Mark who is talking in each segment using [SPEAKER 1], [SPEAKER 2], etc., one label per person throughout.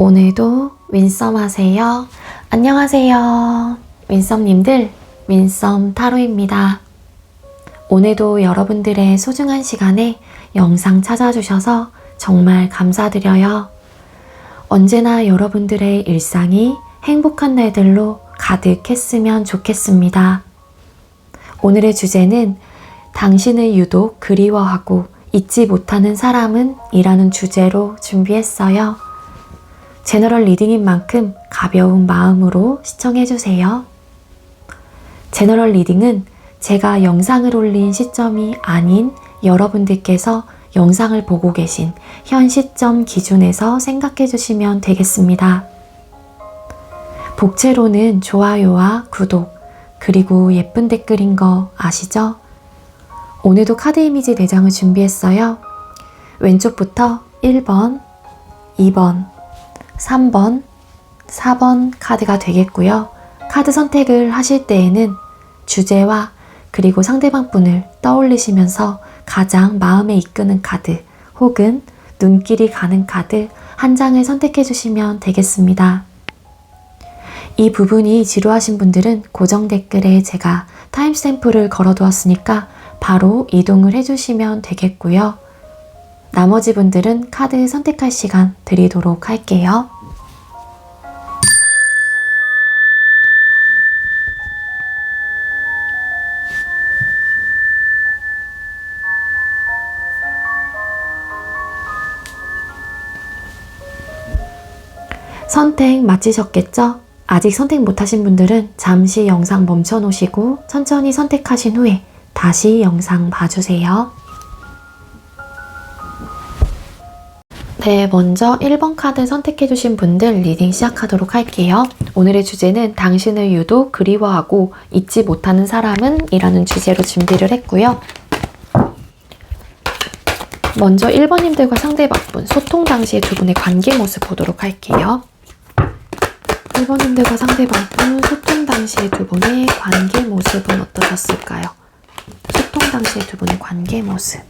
[SPEAKER 1] 오늘도 윈썸 하세요. 안녕하세요. 윈썸님들, 윈썸 타로입니다. 오늘도 여러분들의 소중한 시간에 영상 찾아주셔서 정말 감사드려요. 언제나 여러분들의 일상이 행복한 날들로 가득했으면 좋겠습니다. 오늘의 주제는 당신을 유독 그리워하고 잊지 못하는 사람은? 이라는 주제로 준비했어요. 제너럴 리딩인 만큼 가벼운 마음으로 시청해주세요. 제너럴 리딩은 제가 영상을 올린 시점이 아닌 여러분들께서 영상을 보고 계신 현 시점 기준에서 생각해주시면 되겠습니다. 복채로는 좋아요와 구독, 그리고 예쁜 댓글인 거 아시죠? 오늘도 카드 이미지 4장을 준비했어요. 왼쪽부터 1번, 2번, 3번, 4번 카드가 되겠고요. 카드 선택을 하실 때에는 주제와 그리고 상대방 분을 떠올리시면서 가장 마음에 이끄는 카드 혹은 눈길이 가는 카드 한 장을 선택해 주시면 되겠습니다. 이 부분이 지루하신 분들은 고정 댓글에 제가 타임스탬프를 걸어 두었으니까 바로 이동을 해주시면 되겠고요. 나머지 분들은 카드 선택할 시간 드리도록 할게요. 선택 마치셨겠죠? 아직 선택 못하신 분들은 잠시 영상 멈춰 놓으시고 천천히 선택하신 후에 다시 영상 봐주세요. 네, 먼저 1번 카드 선택해주신 분들 리딩 시작하도록 할게요. 오늘의 주제는 당신을 유독 그리워하고 잊지 못하는 사람은? 이라는 주제로 준비를 했고요. 먼저 1번님들과 상대방분 소통 당시의 두 분의 관계 모습 보도록 할게요. 1번님들과 상대방분 소통 당시의 두 분의 관계 모습은 어떠셨을까요? 소통 당시의 두 분의 관계 모습.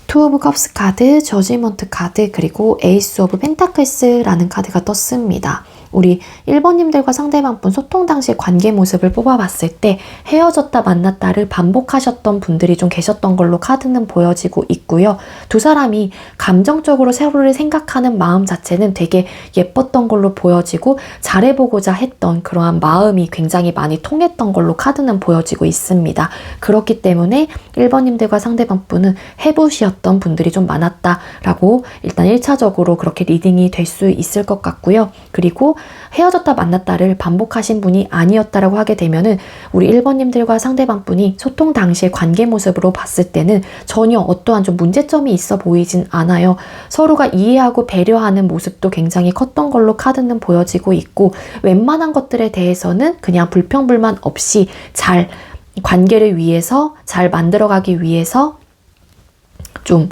[SPEAKER 1] 투 오브 컵스 카드, 저지먼트 카드, 그리고 에이스 오브 펜타클스라는 카드가 떴습니다. 우리 1번님들과 상대방분 소통 당시의 관계 모습을 뽑아봤을 때 헤어졌다 만났다를 반복하셨던 분들이 좀 계셨던 걸로 카드는 보여지고 있고요. 두 사람이 감정적으로 서로를 생각하는 마음 자체는 되게 예뻤던 걸로 보여지고 잘해보고자 했던 그러한 마음이 굉장히 많이 통했던 걸로 카드는 보여지고 있습니다. 그렇기 때문에 1번님들과 상대방분은 해부시였던 분들이 좀 많았다라고 일단 1차적으로 그렇게 리딩이 될 수 있을 것 같고요. 그리고 헤어졌다 만났다를 반복하신 분이 아니었다라고 하게 되면은 우리 1번님들과 상대방분이 소통 당시의 관계 모습으로 봤을 때는 전혀 어떠한 좀 문제점이 있어 보이진 않아요. 서로가 이해하고 배려하는 모습도 굉장히 컸던 걸로 카드는 보여지고 있고 웬만한 것들에 대해서는 그냥 불평불만 없이 잘 관계를 위해서 잘 만들어가기 위해서 좀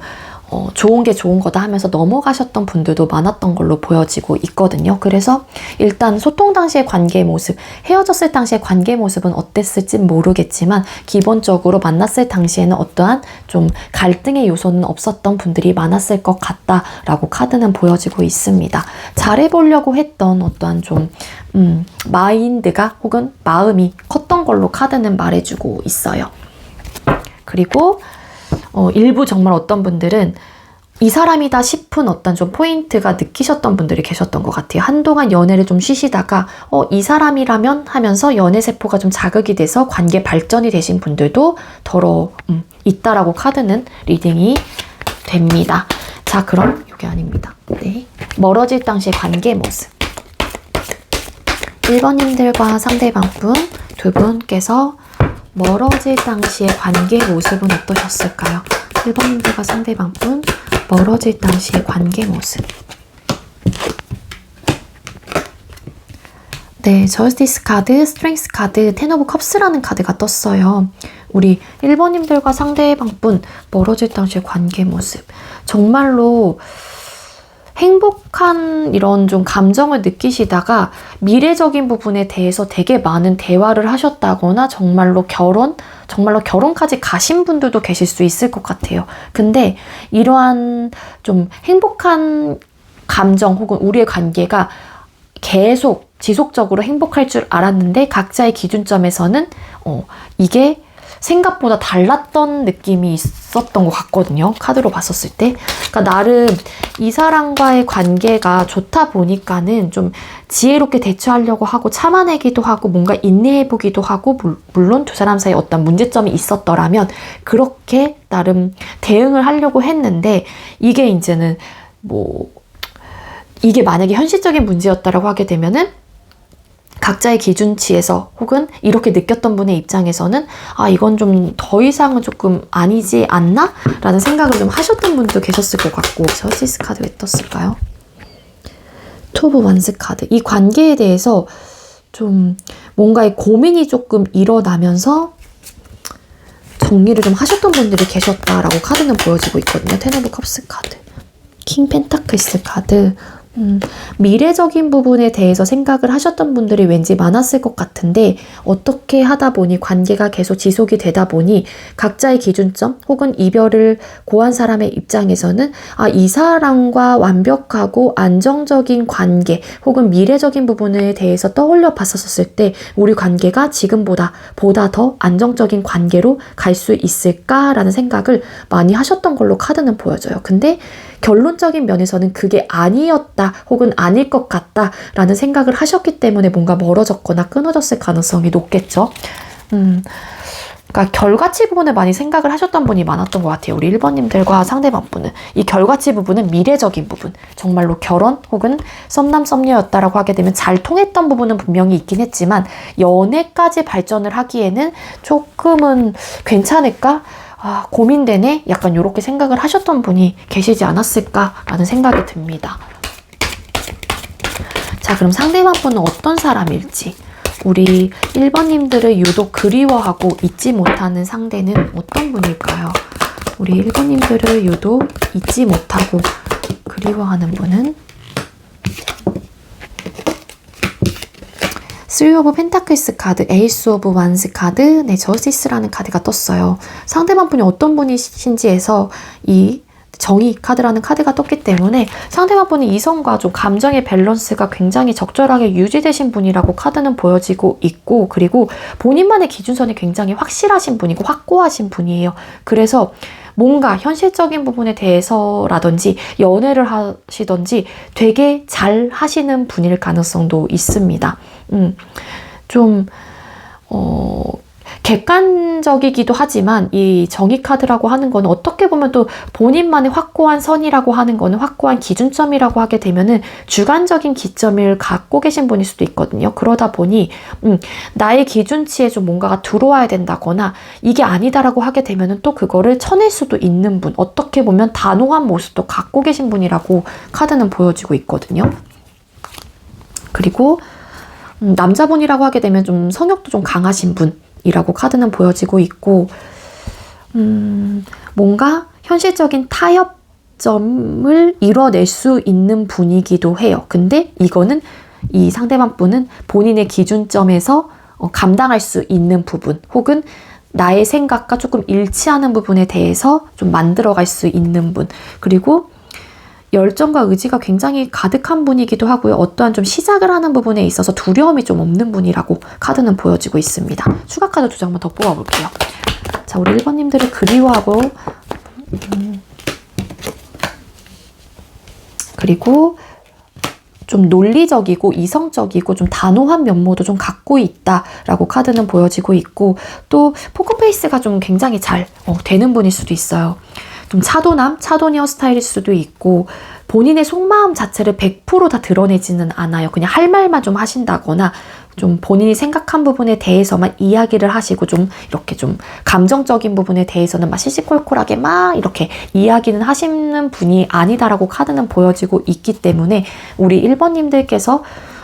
[SPEAKER 1] 좋은 게 좋은 거다 하면서 넘어가셨던 분들도 많았던 걸로 보여지고 있거든요. 그래서 일단 소통 당시의 관계 모습, 헤어졌을 당시의 관계 모습은 어땠을지 모르겠지만 기본적으로 만났을 당시에는 어떠한 좀 갈등의 요소는 없었던 분들이 많았을 것 같다라고 카드는 보여지고 있습니다. 잘해보려고 했던 어떠한 좀 마인드가 혹은 마음이 컸던 걸로 카드는 말해주고 있어요. 그리고 일부 정말 어떤 분들은 이 사람이다 싶은 어떤 좀 포인트가 느끼셨던 분들이 계셨던 것 같아요. 한동안 연애를 좀 쉬시다가 이 사람이라면 하면서 연애 세포가 좀 자극이 돼서 관계 발전이 되신 분들도 더러 있다라고 카드는 리딩이 됩니다. 자, 그럼 이게 아닙니다. 네, 멀어질 당시의 관계 모습. 1번님들과 상대방분 두 분께서 멀어질 당시의 관계 모습은 어떠셨을까요? 1번님들과 상대방분 멀어질 당시의 관계 모습. 네, 저스티스 카드, 스트렝스 카드, 텐 오브 컵스라는 카드가 떴어요. 우리 1번님들과 상대방분 멀어질 당시의 관계 모습. 정말로 행복한 이런 좀 감정을 느끼시다가 미래적인 부분에 대해서 되게 많은 대화를 하셨다거나 정말로 결혼까지 가신 분들도 계실 수 있을 것 같아요. 근데 이러한 좀 행복한 감정 혹은 우리의 관계가 계속 지속적으로 행복할 줄 알았는데 각자의 기준점에서는 이게 생각보다 달랐던 느낌이 있었던 것 같거든요. 카드로 봤었을 때. 그러니까 나름 이 사람과의 관계가 좋다 보니까는 좀 지혜롭게 대처하려고 하고 참아내기도 하고 뭔가 인내해보기도 하고 물론 두 사람 사이에 어떤 문제점이 있었더라면 그렇게 나름 대응을 하려고 했는데 이게 이제는 이게 만약에 현실적인 문제였다라고 하게 되면은 각자의 기준치에서 혹은 이렇게 느꼈던 분의 입장에서는 이건 좀 더 이상은 조금 아니지 않나? 라는 생각을 좀 하셨던 분도 계셨을 것 같고 저스티스 카드 왜 떴을까요? 투 오브 원스 카드. 이 관계에 대해서 좀 뭔가의 고민이 조금 일어나면서 정리를 좀 하셨던 분들이 계셨다라고 카드는 보여지고 있거든요. 텐 오브 컵스 카드. 킹 펜타클스 카드. 미래적인 부분에 대해서 생각을 하셨던 분들이 왠지 많았을 것 같은데 어떻게 하다 보니 관계가 계속 지속이 되다 보니 각자의 기준점 혹은 이별을 고한 사람의 입장에서는 이 사람과 완벽하고 안정적인 관계 혹은 미래적인 부분에 대해서 떠올려 봤었을 때 우리 관계가 지금보다 더 안정적인 관계로 갈 수 있을까라는 생각을 많이 하셨던 걸로 카드는 보여져요. 근데 결론적인 면에서는 그게 아니었다 혹은 아닐 것 같다 라는 생각을 하셨기 때문에 뭔가 멀어졌거나 끊어졌을 가능성이 높겠죠. 그러니까 결과치 부분을 많이 생각을 하셨던 분이 많았던 것 같아요. 우리 1번님들과 상대방 분은. 이 결과치 부분은 미래적인 부분, 정말로 결혼 혹은 썸남 썸녀였다라고 하게 되면 잘 통했던 부분은 분명히 있긴 했지만 연애까지 발전을 하기에는 조금은 괜찮을까? 고민되네? 약간 이렇게 생각을 하셨던 분이 계시지 않았을까라는 생각이 듭니다. 자, 그럼 상대방 분은 어떤 사람일지, 우리 1번님들을 유독 그리워하고 잊지 못하는 상대는 어떤 분일까요? 우리 1번님들을 유독 잊지 못하고 그리워하는 분은 쓰리 오브 펜타클스 카드, 에이스 오브 완스 카드, 저스티스라는 카드가 떴어요. 상대방 분이 어떤 분이신지 해서 이 정의 카드라는 카드가 떴기 때문에 상대방 분이 이성과 좀 감정의 밸런스가 굉장히 적절하게 유지되신 분이라고 카드는 보여지고 있고, 그리고 본인만의 기준선이 굉장히 확실하신 분이고 확고하신 분이에요. 그래서 뭔가 현실적인 부분에 대해서라든지 연애를 하시든지 되게 잘 하시는 분일 가능성도 있습니다. 객관적이기도 하지만 이 정의 카드라고 하는 거는 어떻게 보면 또 본인만의 확고한 선이라고 하는 거는 확고한 기준점이라고 하게 되면은 주관적인 기점을 갖고 계신 분일 수도 있거든요. 그러다 보니 나의 기준치에 좀 뭔가가 들어와야 된다거나 이게 아니다라고 하게 되면은 또 그거를 쳐낼 수도 있는 분, 어떻게 보면 단호한 모습도 갖고 계신 분이라고 카드는 보여지고 있거든요. 그리고 남자분이라고 하게 되면 좀 성욕도 좀 강하신 분이라고 카드는 보여지고 있고, 뭔가 현실적인 타협점을 이뤄낼 수 있는 분이기도 해요. 근데 이거는 이 상대방 분은 본인의 기준점에서 감당할 수 있는 부분 혹은 나의 생각과 조금 일치하는 부분에 대해서 좀 만들어갈 수 있는 분, 그리고 열정과 의지가 굉장히 가득한 분이기도 하고요. 어떠한 좀 시작을 하는 부분에 있어서 두려움이 좀 없는 분이라고 카드는 보여지고 있습니다. 추가 카드 2장만 더 뽑아볼게요. 자, 우리 1번님들을 그리워하고 그리고 좀 논리적이고 이성적이고 좀 단호한 면모도 좀 갖고 있다라고 카드는 보여지고 있고, 또 포커페이스가 좀 굉장히 잘 되는 분일 수도 있어요. 좀 차도녀 스타일일 수도 있고, 본인의 속마음 자체를 100% 다 드러내지는 않아요. 그냥 할 말만 좀 하신다거나 좀 본인이 생각한 부분에 대해서만 이야기를 하시고 좀 이렇게 좀 감정적인 부분에 대해서는 막 시시콜콜하게 막 이렇게 이야기는 하시는 분이 아니다라고 카드는 보여지고 있기 때문에 우리 1번님들께서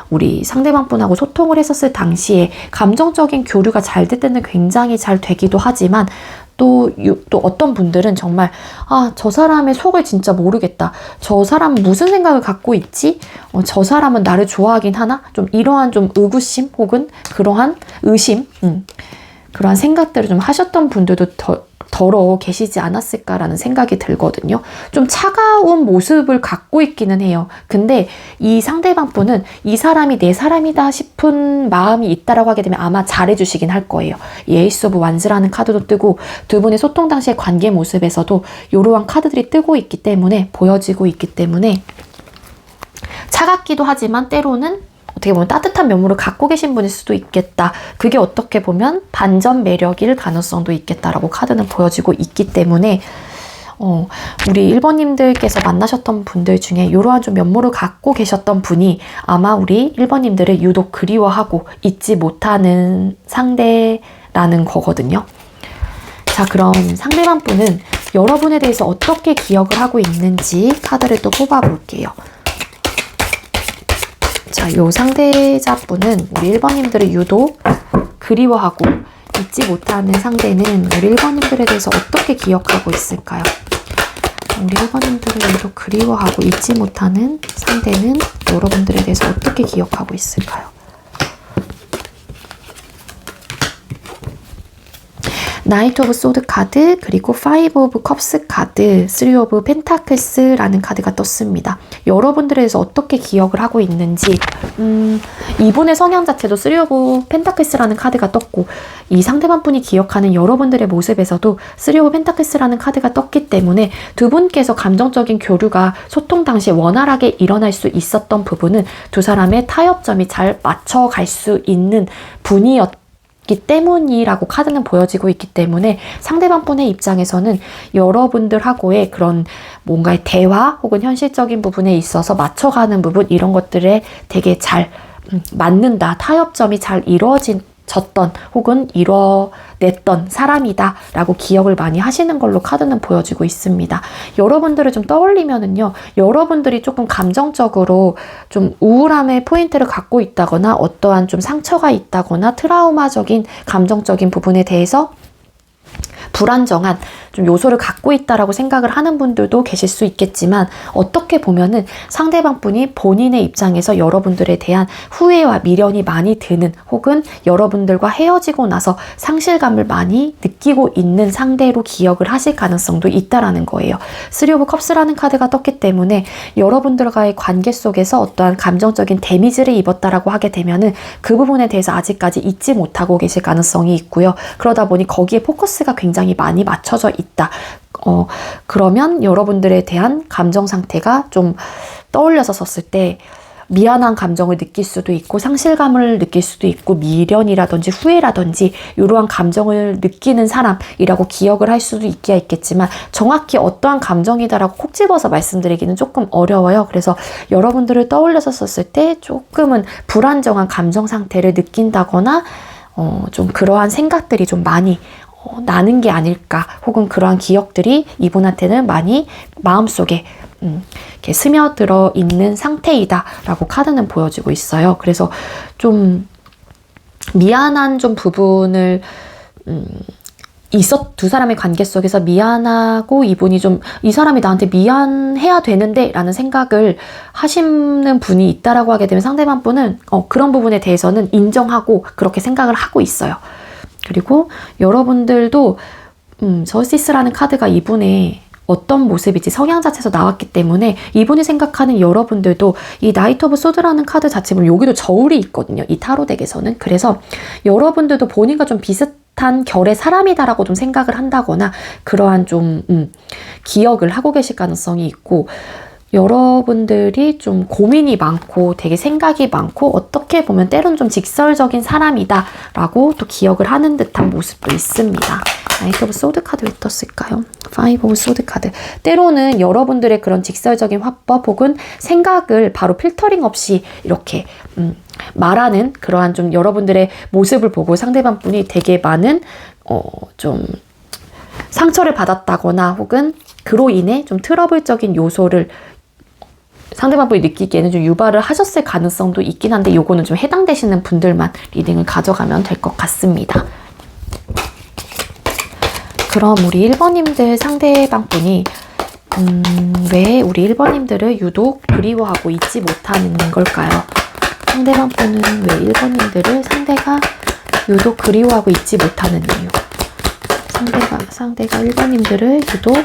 [SPEAKER 1] 우리 상대방 분하고 소통을 했었을 당시에 감정적인 교류가 잘 될 때는 굉장히 잘 되기도 하지만 또 어떤 분들은 정말 저 사람의 속을 진짜 모르겠다. 저 사람은 무슨 생각을 갖고 있지? 저 사람은 나를 좋아하긴 하나? 좀 이러한 좀 의구심 혹은 그러한 의심, 그러한 생각들을 좀 하셨던 분들도 덜어 계시지 않았을까라는 생각이 들거든요. 좀 차가운 모습을 갖고 있기는 해요. 근데 이 상대방 분은 이 사람이 내 사람이다 싶은 마음이 있다라고 하게 되면 아마 잘해주시긴 할 거예요. 이 에이스 오브 완즈라는 카드도 뜨고 두 분의 소통 당시의 관계 모습에서도 이러한 카드들이 뜨고 있기 때문에 보여지고 있기 때문에 차갑기도 하지만 때로는 어떻게 보면 따뜻한 면모를 갖고 계신 분일 수도 있겠다. 그게 어떻게 보면 반전 매력일 가능성도 있겠다라고 카드는 보여지고 있기 때문에 우리 1번님들께서 만나셨던 분들 중에 이러한 좀 면모를 갖고 계셨던 분이 아마 우리 1번님들을 유독 그리워하고 잊지 못하는 상대라는 거거든요. 자, 그럼 상대방 분은 여러분에 대해서 어떻게 기억을 하고 있는지 카드를 또 뽑아볼게요. 자, 요 상대자분은 우리 1번님들을 유독 그리워하고 잊지 못하는 상대는 우리 1번님들에 대해서 어떻게 기억하고 있을까요? 우리 1번님들을 유독 그리워하고 잊지 못하는 상대는 여러분들에 대해서 어떻게 기억하고 있을까요? 나이트 오브 소드 카드, 그리고 파이브 오브 컵스 카드, 쓰리 오브 펜타클스라는 카드가 떴습니다. 여러분들에 대해서 어떻게 기억을 하고 있는지, 이분의 성향 자체도 쓰리 오브 펜타클스라는 카드가 떴고, 이 상대방 분이 기억하는 여러분들의 모습에서도 쓰리 오브 펜타클스라는 카드가 떴기 때문에 두 분께서 감정적인 교류가 소통 당시에 원활하게 일어날 수 있었던 부분은 두 사람의 타협점이 잘 맞춰갈 수 있는 분이었기 때문이라고 카드는 보여지고 있기 때문에 상대방 분의 입장에서는 여러분들하고의 그런 뭔가의 대화 혹은 현실적인 부분에 있어서 맞춰가는 부분, 이런 것들에 되게 잘 맞는다, 타협점이 잘 이루어졌던 혹은 이뤄냈던 사람이다 라고 기억을 많이 하시는 걸로 카드는 보여지고 있습니다. 여러분들을 좀 떠올리면은요, 여러분들이 조금 감정적으로 좀 우울함의 포인트를 갖고 있다거나 어떠한 좀 상처가 있다거나 트라우마적인 감정적인 부분에 대해서 불안정한 좀 요소를 갖고 있다라고 생각을 하는 분들도 계실 수 있겠지만, 어떻게 보면은 상대방 분이 본인의 입장에서 여러분들에 대한 후회와 미련이 많이 드는, 혹은 여러분들과 헤어지고 나서 상실감을 많이 느끼고 있는 상대로 기억을 하실 가능성도 있다라는 거예요. 쓰리 오브 컵스라는 카드가 떴기 때문에 여러분들과의 관계 속에서 어떠한 감정적인 데미지를 입었다라고 하게 되면은 그 부분에 대해서 아직까지 잊지 못하고 계실 가능성이 있고요. 그러다 보니 거기에 포커스가 굉장히 많이 맞춰져 있다. 그러면 여러분들에 대한 감정 상태가 좀 떠올려서 썼을 때 미안한 감정을 느낄 수도 있고, 상실감을 느낄 수도 있고, 미련이라든지 후회라든지 이러한 감정을 느끼는 사람이라고 기억을 할 수도 있겠지만, 정확히 어떠한 감정이다라고 콕 집어서 말씀드리기는 조금 어려워요. 그래서 여러분들을 떠올려서 썼을 때 조금은 불안정한 감정 상태를 느낀다거나 좀 그러한 생각들이 좀 많이 나는 게 아닐까, 혹은 그러한 기억들이 이분한테는 많이 마음속에 이렇게 스며들어 있는 상태이다 라고 카드는 보여지고 있어요. 그래서 좀 미안한 좀 부분을 두 사람의 관계 속에서 미안하고, 이분이 좀 이 사람이 나한테 미안해야 되는데 라는 생각을 하시는 분이 있다라고 하게 되면 상대방 분은 그런 부분에 대해서는 인정하고 그렇게 생각을 하고 있어요. 그리고 여러분들도 저스티스라는 카드가 이분의 어떤 모습이지 성향 자체에서 나왔기 때문에 이분이 생각하는 여러분들도 이 나이트 오브 소드라는 카드 자체 보면 여기도 저울이 있거든요. 이 타로 덱에서는. 그래서 여러분들도 본인과 좀 비슷한 결의 사람이다라고 좀 생각을 한다거나 그러한 좀 기억을 하고 계실 가능성이 있고, 여러분들이 좀 고민이 많고 되게 생각이 많고 어떻게 보면 때론 좀 직설적인 사람이다 라고 또 기억을 하는 듯한 모습도 있습니다. 나이트 오브 소드 카드 왜 떴을까요? 파이브 오브 소드 카드. 때로는 여러분들의 그런 직설적인 화법 혹은 생각을 바로 필터링 없이 이렇게 말하는 그러한 좀 여러분들의 모습을 보고 상대방 분이 되게 많은 좀 상처를 받았다거나 혹은 그로 인해 좀 트러블적인 요소를 상대방 분이 느끼기에는 좀 유발을 하셨을 가능성도 있긴 한데, 요거는 좀 해당되시는 분들만 리딩을 가져가면 될 것 같습니다. 그럼 우리 1번님들 상대방 분이 왜 우리 1번님들을 유독 그리워하고 잊지 못하는 걸까요? 상대방 분은 왜 1번님들을 상대가 유독 그리워하고 잊지 못하는 이유? 상대가 1번님들을 유독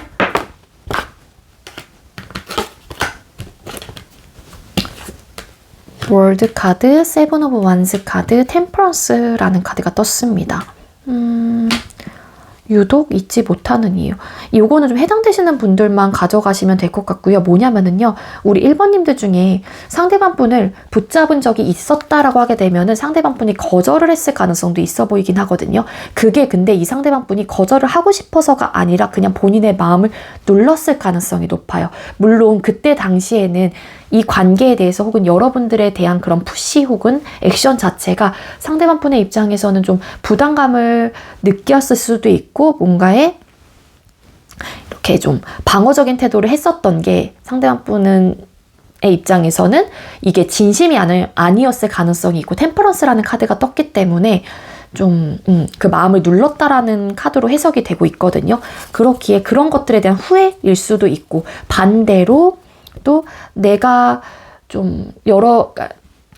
[SPEAKER 1] 월드 카드, 세븐 오브 완스 카드, 템퍼런스라는 카드가 떴습니다. 유독 잊지 못하는 이유. 이거는 좀 해당되시는 분들만 가져가시면 될 것 같고요. 뭐냐면은요, 우리 1번님들 중에 상대방 분을 붙잡은 적이 있었다라고 하게 되면은 상대방 분이 거절을 했을 가능성도 있어 보이긴 하거든요. 그게 근데 이 상대방 분이 거절을 하고 싶어서가 아니라 그냥 본인의 마음을 눌렀을 가능성이 높아요. 물론 그때 당시에는 이 관계에 대해서 혹은 여러분들에 대한 그런 푸시 혹은 액션 자체가 상대방 분의 입장에서는 좀 부담감을 느꼈을 수도 있고 뭔가에 이렇게 좀 방어적인 태도를 했었던 게 상대방 분의 입장에서는 이게 진심이 아니었을 가능성이 있고 템퍼런스라는 카드가 떴기 때문에 좀 그 마음을 눌렀다라는 카드로 해석이 되고 있거든요. 그렇기에 그런 것들에 대한 후회일 수도 있고 반대로 또 내가 좀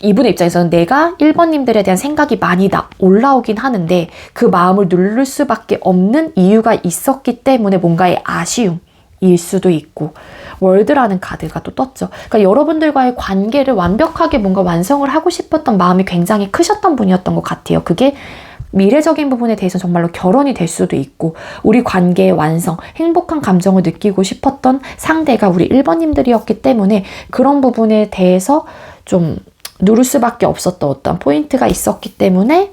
[SPEAKER 1] 이분의 입장에서는 내가 1번님들에 대한 생각이 많이 올라오긴 하는데 그 마음을 누를 수밖에 없는 이유가 있었기 때문에 뭔가의 아쉬움일 수도 있고 월드라는 카드가 또 떴죠. 그러니까 여러분들과의 관계를 완벽하게 뭔가 완성을 하고 싶었던 마음이 굉장히 크셨던 분이었던 것 같아요. 그게 미래적인 부분에 대해서 정말로 결혼이 될 수도 있고 우리 관계의 완성, 행복한 감정을 느끼고 싶었던 상대가 우리 1번님들이었기 때문에 그런 부분에 대해서 좀 누를 수밖에 없었던 어떤 포인트가 있었기 때문에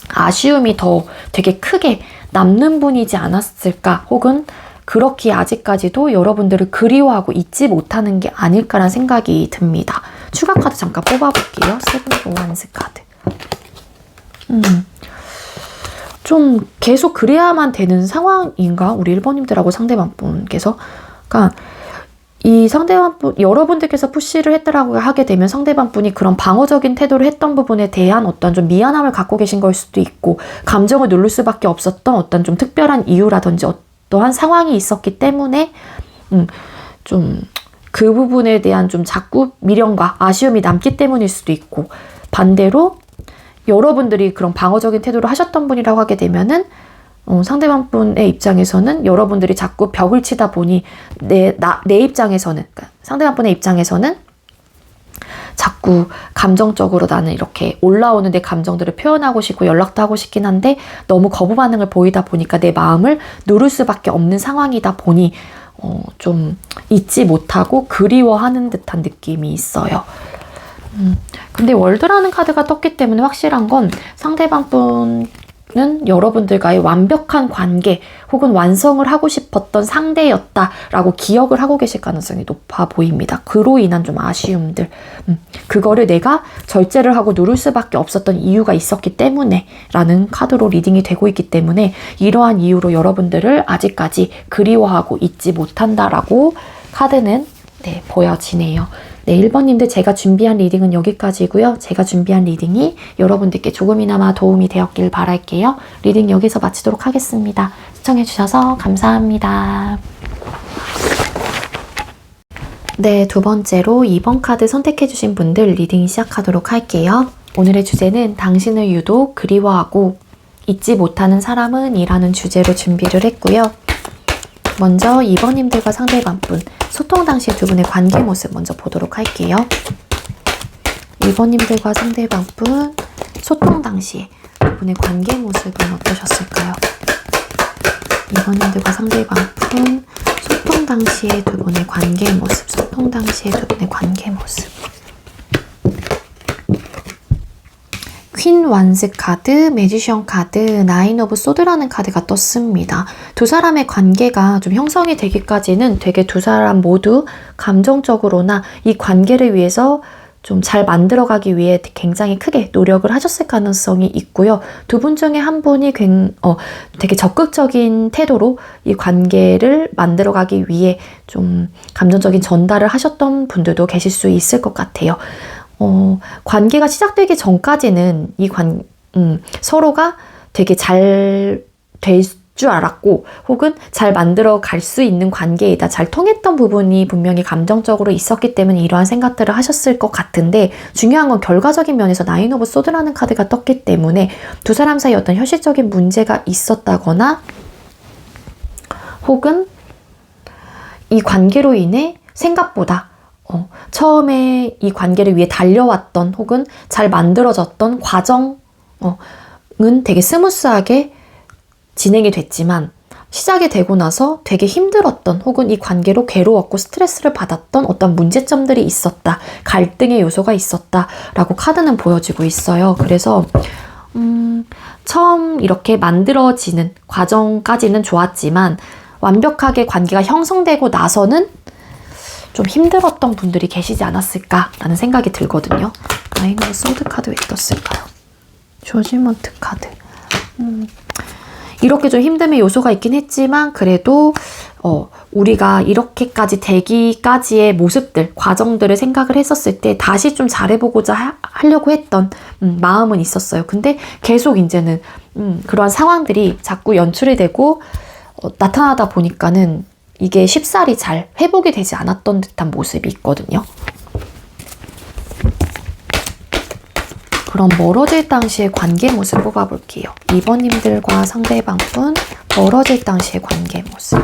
[SPEAKER 1] 아쉬움이 더 되게 크게 남는 분이지 않았을까 혹은 그렇기에 아직까지도 여러분들을 그리워하고 잊지 못하는 게 아닐까라는 생각이 듭니다. 추가 카드 잠깐 뽑아볼게요. 세븐 오브 완스 카드. 좀 계속 그래야만 되는 상황인가? 우리 1번님들하고 상대방 분께서. 그러니까 이 상대방 분, 여러분들께서 푸시를 했다라고 하게 되면 상대방 분이 그런 방어적인 태도를 했던 부분에 대한 어떤 좀 미안함을 갖고 계신 걸 수도 있고 감정을 누를 수밖에 없었던 어떤 좀 특별한 이유라든지 어떠한 상황이 있었기 때문에 좀 그 부분에 대한 좀 자꾸 미련과 아쉬움이 남기 때문일 수도 있고 반대로 여러분들이 그런 방어적인 태도를 하셨던 분이라고 하게 되면은 상대방 분의 입장에서는 여러분들이 자꾸 벽을 치다 보니 내 입장에서는 그러니까 상대방 분의 입장에서는 자꾸 감정적으로 나는 이렇게 올라오는 내 감정들을 표현하고 싶고 연락도 하고 싶긴 한데 너무 거부 반응을 보이다 보니까 내 마음을 누를 수밖에 없는 상황이다 보니 좀 잊지 못하고 그리워하는 듯한 느낌이 있어요. 근데 월드라는 카드가 떴기 때문에 확실한 건 상대방 분은 여러분들과의 완벽한 관계 혹은 완성을 하고 싶었던 상대였다라고 기억을 하고 계실 가능성이 높아 보입니다. 그로 인한 좀 아쉬움들. 그거를 내가 절제를 하고 누를 수밖에 없었던 이유가 있었기 때문에 라는 카드로 리딩이 되고 있기 때문에 이러한 이유로 여러분들을 아직까지 그리워하고 잊지 못한다라고 카드는 보여지네요. 네, 1번님들 제가 준비한 리딩은 여기까지고요. 제가 준비한 리딩이 여러분들께 조금이나마 도움이 되었길 바랄게요. 리딩 여기서 마치도록 하겠습니다. 시청해주셔서 감사합니다. 네, 두 번째로 2번 카드 선택해주신 분들 리딩 시작하도록 할게요. 오늘의 주제는 당신을 유독 그리워하고 잊지 못하는 사람은 이라는 주제로 준비를 했고요. 먼저 2번님들과 상대방분 소통 당시 두 분의 관계 모습 먼저 보도록 할게요. 1번님들과 상대방분 소통 당시 두 분의 관계 모습은 어떠셨을까요? 2번님들과 상대방분 소통 당시의 두 분의 관계 모습, 소통 당시의 두 분의 관계 모습. 퀸 완스 카드, 매지션 카드, 나인 오브 소드라는 카드가 떴습니다. 두 사람의 관계가 좀 형성이 되기까지는 되게 두 사람 모두 감정적으로나 이 관계를 위해서 좀 잘 만들어가기 위해 굉장히 크게 노력을 하셨을 가능성이 있고요. 두 분 중에 한 분이 되게 적극적인 태도로 이 관계를 만들어가기 위해 좀 감정적인 전달을 하셨던 분들도 계실 수 있을 것 같아요. 관계가 시작되기 전까지는 서로가 되게 잘 줄 알았고 혹은 잘 만들어 갈 수 있는 관계이다. 잘 통했던 부분이 분명히 감정적으로 있었기 때문에 이러한 생각들을 하셨을 것 같은데 중요한 건 결과적인 면에서 나인 오브 소드라는 카드가 떴기 때문에 두 사람 사이 어떤 현실적인 문제가 있었다거나 혹은 이 관계로 인해 생각보다 처음에 이 관계를 위해 달려왔던 혹은 잘 만들어졌던 과정은 되게 스무스하게 진행이 됐지만 시작이 되고 나서 되게 힘들었던 혹은 이 관계로 괴로웠고 스트레스를 받았던 어떤 문제점들이 있었다. 갈등의 요소가 있었다. 라고 카드는 보여지고 있어요. 그래서 처음 이렇게 만들어지는 과정까지는 좋았지만 완벽하게 관계가 형성되고 나서는 좀 힘들었던 분들이 계시지 않았을까라는 생각이 들거든요. 나인 오브 소드 카드 왜 떴을까요? 저지먼트 카드. 이렇게 좀 힘듦의 요소가 있긴 했지만 그래도 우리가 이렇게까지 되기까지의 모습들, 과정들을 생각을 했었을 때 다시 좀 잘해보고자 하려고 했던 마음은 있었어요. 근데 계속 이제는 그러한 상황들이 자꾸 연출이 되고 나타나다 보니까는 이게 쉽사리 잘 회복이 되지 않았던 듯한 모습이 있거든요. 그럼 멀어질 당시의 관계 모습 뽑아볼게요. 2번님들과 상대방분 멀어질 당시의 관계 모습.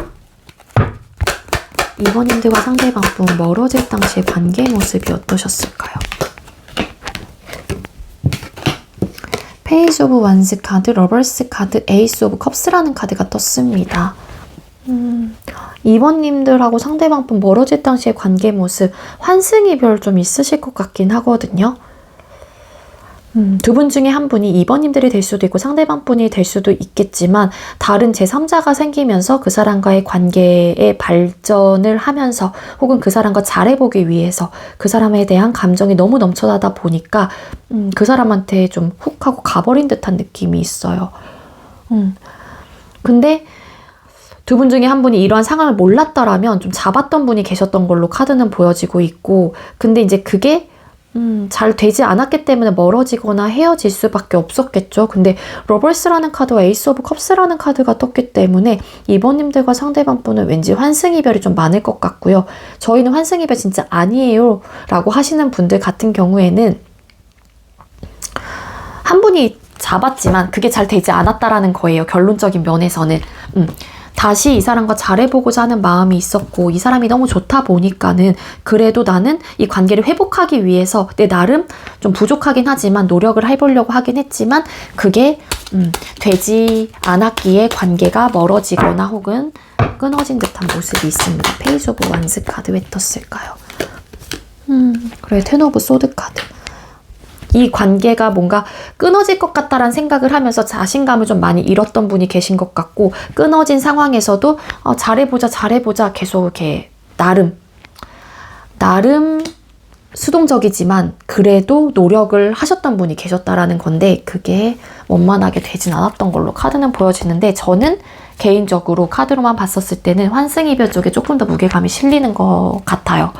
[SPEAKER 1] 2번님들과 상대방분 멀어질 당시의 관계 모습이 어떠셨을까요? 페이지 오브 완스 카드, 러버스 카드, 에이스 오브 컵스라는 카드가 떴습니다. 2번님들하고 상대방분 멀어질 당시의 관계 모습 환승이별 좀 있으실 것 같긴 하거든요. 두 분 중에 한 분이 2번님들이 될 수도 있고 상대방분이 될 수도 있겠지만 다른 제3자가 생기면서 그 사람과의 관계의 발전을 하면서 혹은 그 사람과 잘해보기 위해서 그 사람에 대한 감정이 너무 넘쳐나다 보니까 그 사람한테 좀 훅 하고 가버린 듯한 느낌이 있어요. 근데 두 분 중에 한 분이 이러한 상황을 몰랐더라면 좀 잡았던 분이 계셨던 걸로 카드는 보여지고 있고 근데 이제 그게 잘 되지 않았기 때문에 멀어지거나 헤어질 수밖에 없었겠죠. 근데 러버스라는 카드와 에이스 오브 컵스라는 카드가 떴기 때문에 2번님들과 상대방분은 왠지 환승이별이 좀 많을 것 같고요. 저희는 환승이별 진짜 아니에요 라고 하시는 분들 같은 경우에는 한 분이 잡았지만 그게 잘 되지 않았다라는 거예요. 결론적인 면에서는. 다시 이 사람과 잘해보고자 하는 마음이 있었고 이 사람이 너무 좋다 보니까는 그래도 나는 이 관계를 회복하기 위해서 내 나름 좀 부족하긴 하지만 노력을 해보려고 하긴 했지만 그게 되지 않았기에 관계가 멀어지거나 혹은 끊어진 듯한 모습이 있습니다. 페이지 오브 완스 카드 왜 떴을까요? 그래, 텐 오브 소드 카드. 이 관계가 뭔가 끊어질 것 같다라는 생각을 하면서 자신감을 좀 많이 잃었던 분이 계신 것 같고 끊어진 상황에서도 잘해보자 계속 이렇게 나름 수동적이지만 그래도 노력을 하셨던 분이 계셨다라는 건데 그게 원만하게 되진 않았던 걸로 카드는 보여지는데 저는 개인적으로 카드로만 봤었을 때는 환승이별 쪽에 조금 더 무게감이 실리는 것 같아요.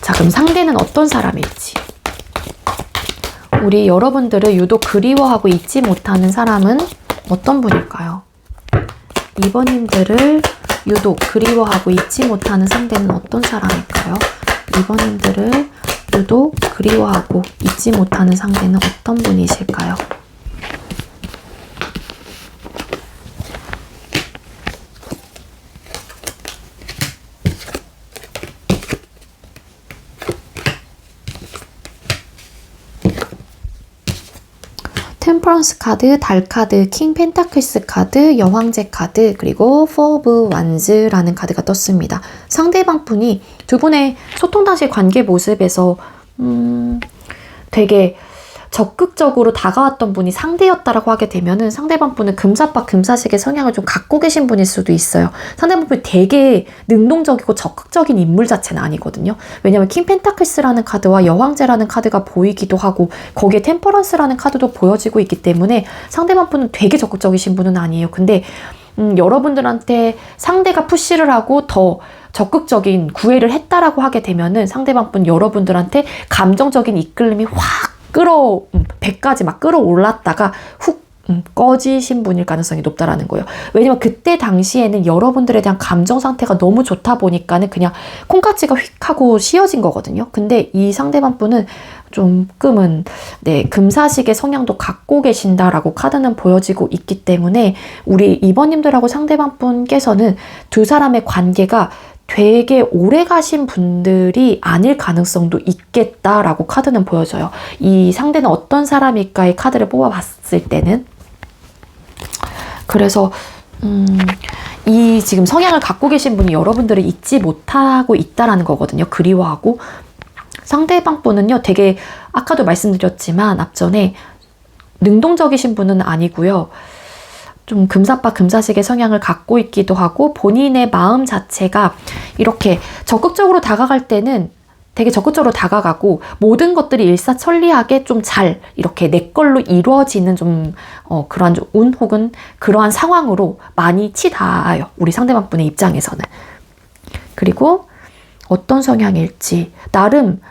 [SPEAKER 1] 자, 그럼 상대는 어떤 사람일지. 우리 여러분들을 유독 그리워하고 잊지 못하는 사람은 어떤 분일까요? 2번님들을 유독 그리워하고 잊지 못하는 상대는 어떤 사람일까요? 2번님들을 유독 그리워하고 잊지 못하는 상대는 어떤 분이실까요? 템퍼런스 카드, 달 카드, 킹 펜타클스 카드, 여왕제 카드, 그리고 포 오브 완즈라는 카드가 떴습니다. 상대방 분이 두 분의 소통 당시 관계 모습에서 되게 적극적으로 다가왔던 분이 상대였다라고 하게 되면은 상대방 분은 금사빠 금사식의 성향을 좀 갖고 계신 분일 수도 있어요. 상대방 분이 되게 능동적이고 적극적인 인물 자체는 아니거든요. 왜냐면 킹 펜타클스라는 카드와 여왕제라는 카드가 보이기도 하고 거기에 템퍼런스라는 카드도 보여지고 있기 때문에 상대방 분은 되게 적극적이신 분은 아니에요. 근데 여러분들한테 상대가 푸시를 하고 더 적극적인 구애를 했다라고 하게 되면은 상대방 분 여러분들한테 감정적인 이끌림이 확 100까지 막 끌어올랐다가 훅 꺼지신 분일 가능성이 높다라는 거예요. 왜냐면 그때 당시에는 여러분들에 대한 감정 상태가 너무 좋다 보니까는 그냥 콩깍지가 휙 하고 씌어진 거거든요. 근데 이 상대방 분은 조금은 금사식의 성향도 갖고 계신다라고 카드는 보여지고 있기 때문에 우리 2번님들하고 상대방 분께서는 두 사람의 관계가 되게 오래 가신 분들이 아닐 가능성도 있겠다라고 카드는 보여져요. 이 상대는 어떤 사람일까의 카드를 뽑아봤을 때는. 그래서 이 지금 성향을 갖고 계신 분이 여러분들을 잊지 못하고 있다라는 거거든요. 그리워하고. 상대방 분은요, 되게 아까도 말씀드렸지만 앞전에 능동적이신 분은 아니고요. 좀 금사빠 금사식의 성향을 갖고 있기도 하고 본인의 마음 자체가 이렇게 적극적으로 다가갈 때는 되게 적극적으로 다가가고 모든 것들이 일사천리하게 좀 잘 이렇게 내 걸로 이루어지는 좀 그러한 좀 운 혹은 그러한 상황으로 많이 치닿아요. 우리 상대방 분의 입장에서는. 그리고 어떤 성향일지 나름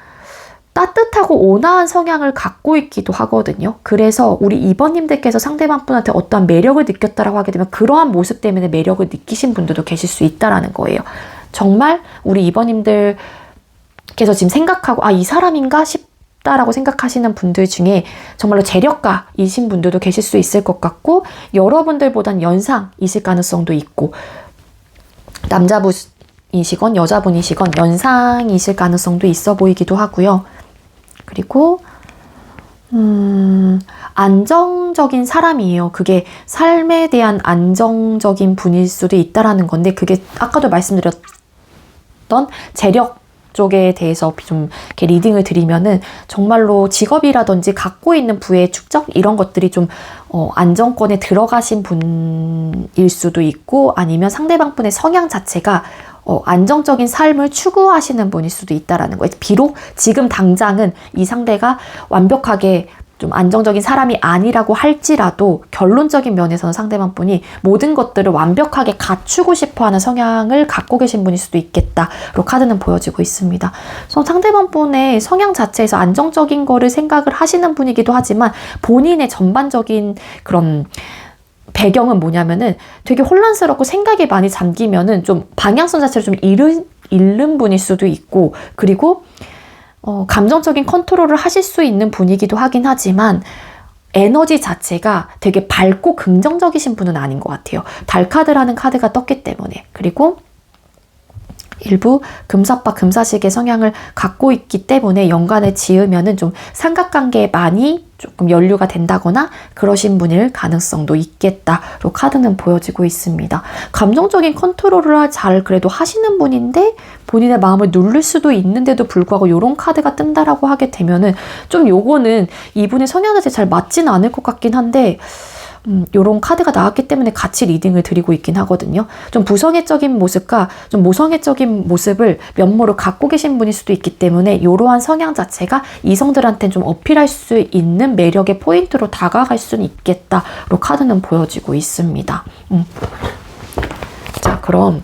[SPEAKER 1] 따뜻하고 온화한 성향을 갖고 있기도 하거든요. 그래서 우리 2번님들께서 상대방 분한테 어떠한 매력을 느꼈다라고 하게 되면 그러한 모습 때문에 매력을 느끼신 분들도 계실 수 있다라는 거예요. 정말 우리 2번님들께서 지금 생각하고 이 사람인가 싶다라고 생각하시는 분들 중에 정말로 재력가이신 분들도 계실 수 있을 것 같고 여러분들보단 연상이실 가능성도 있고 남자분이시건 여자분이시건 연상이실 가능성도 있어 보이기도 하고요. 그리고 안정적인 사람이에요. 그게 삶에 대한 안정적인 분일 수도 있다라는 건데 그게 아까도 말씀드렸던 재력 쪽에 대해서 좀 이렇게 리딩을 드리면은 정말로 직업이라든지 갖고 있는 부의 축적 이런 것들이 좀 안정권에 들어가신 분일 수도 있고 아니면 상대방 분의 성향 자체가 안정적인 삶을 추구하시는 분일 수도 있다라는 거예요. 비록 지금 당장은 이 상대가 완벽하게 좀 안정적인 사람이 아니라고 할지라도 결론적인 면에서는 상대방 분이 모든 것들을 완벽하게 갖추고 싶어하는 성향을 갖고 계신 분일 수도 있겠다로 카드는 보여지고 있습니다. 그래서 상대방 분의 성향 자체에서 안정적인 거를 생각을 하시는 분이기도 하지만 본인의 전반적인 그런 배경은 뭐냐면은 되게 혼란스럽고 생각에 많이 잠기면은 좀 방향성 자체를 좀 잃는 분일 수도 있고 그리고 감정적인 컨트롤을 하실 수 있는 분이기도 하긴 하지만 에너지 자체가 되게 밝고 긍정적이신 분은 아닌 것 같아요. 달카드라는 카드가 떴기 때문에. 그리고 일부 금사빠 금사식의 성향을 갖고 있기 때문에 연관을 지으면은 좀 삼각관계에 많이 조금 연루가 된다거나 그러신 분일 가능성도 있겠다로 카드는 보여지고 있습니다. 감정적인 컨트롤을 잘 그래도 하시는 분인데 본인의 마음을 누를 수도 있는데도 불구하고 이런 카드가 뜬다라고 하게 되면은 좀 요거는 이분의 성향 자체 잘 맞지는 않을 것 같긴 한데 요런 카드가 나왔기 때문에 같이 리딩을 드리고 있긴 하거든요. 좀 부성애적인 모습과 좀 모성애적인 모습을 면모로 갖고 계신 분일 수도 있기 때문에 이러한 성향 자체가 이성들한테는 좀 어필할 수 있는 매력의 포인트로 다가갈 수는 있겠다로 카드는 보여지고 있습니다. 자, 그럼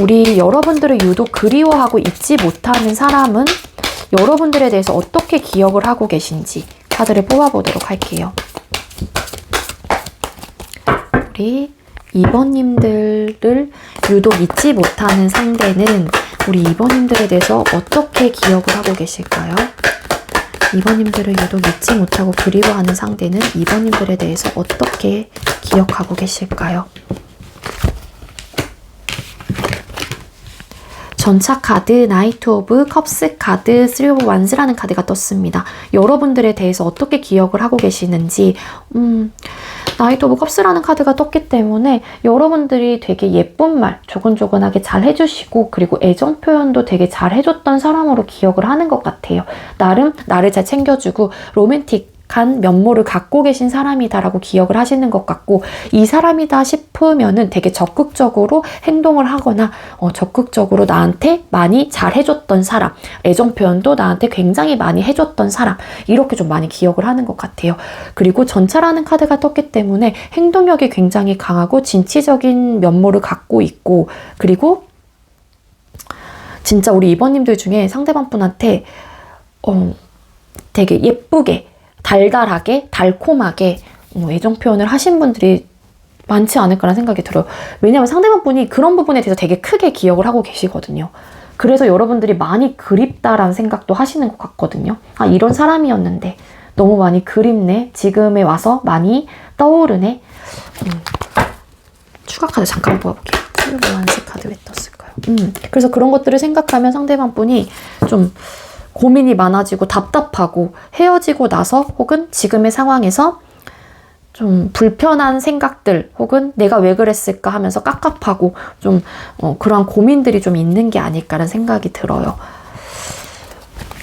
[SPEAKER 1] 우리 여러분들을 유독 그리워하고 잊지 못하는 사람은 여러분들에 대해서 어떻게 기억을 하고 계신지 카드를 뽑아보도록 할게요. 우리 2번님들을 유독 잊지 못하는 상대는 우리 2번님들에 대해서 어떻게 기억을 하고 계실까요? 2번님들을 유독 잊지 못하고 그리워하는 상대는 2번님들에 대해서 어떻게 기억하고 계실까요? 전차 카드, 나이트 오브 컵스 카드, 3 오브 완스라는 카드가 떴습니다. 여러분들에 대해서 어떻게 기억을 하고 계시는지 나이트 오브 컵스라는 카드가 떴기 때문에 여러분들이 되게 예쁜 말 조근조근하게 잘 해주시고 그리고 애정 표현도 되게 잘 해줬던 사람으로 기억을 하는 것 같아요. 나름 나를 잘 챙겨주고 로맨틱한 면모를 갖고 계신 사람이다라고 기억을 하시는 것 같고 이 사람이다 싶으면은 되게 적극적으로 행동을 하거나 적극적으로 나한테 많이 잘 해줬던 사람, 애정 표현도 나한테 굉장히 많이 해줬던 사람 이렇게 좀 많이 기억을 하는 것 같아요. 그리고 전차라는 카드가 떴기 때문에 행동력이 굉장히 강하고 진취적인 면모를 갖고 있고 그리고 진짜 우리 2번님들 중에 상대방 분한테 되게 예쁘게 달달하게 달콤하게 애정 표현을 하신 분들이 많지 않을까라는 생각이 들어요. 왜냐하면 상대방 분이 그런 부분에 대해서 되게 크게 기억을 하고 계시거든요. 그래서 여러분들이 많이 그립다라는 생각도 하시는 것 같거든요. 아, 이런 사람이었는데 너무 많이 그립네. 지금에 와서 많이 떠오르네. 추가 카드 잠깐 뽑아볼게요. 실버 완스 카드 왜 떴을까요? 그래서 그런 것들을 생각하면 상대방 분이 좀 고민이 많아지고 답답하고 헤어지고 나서 혹은 지금의 상황에서 좀 불편한 생각들 혹은 내가 왜 그랬을까 하면서 깝깝하고 좀 그러한 고민들이 좀 있는 게 아닐까라는 생각이 들어요.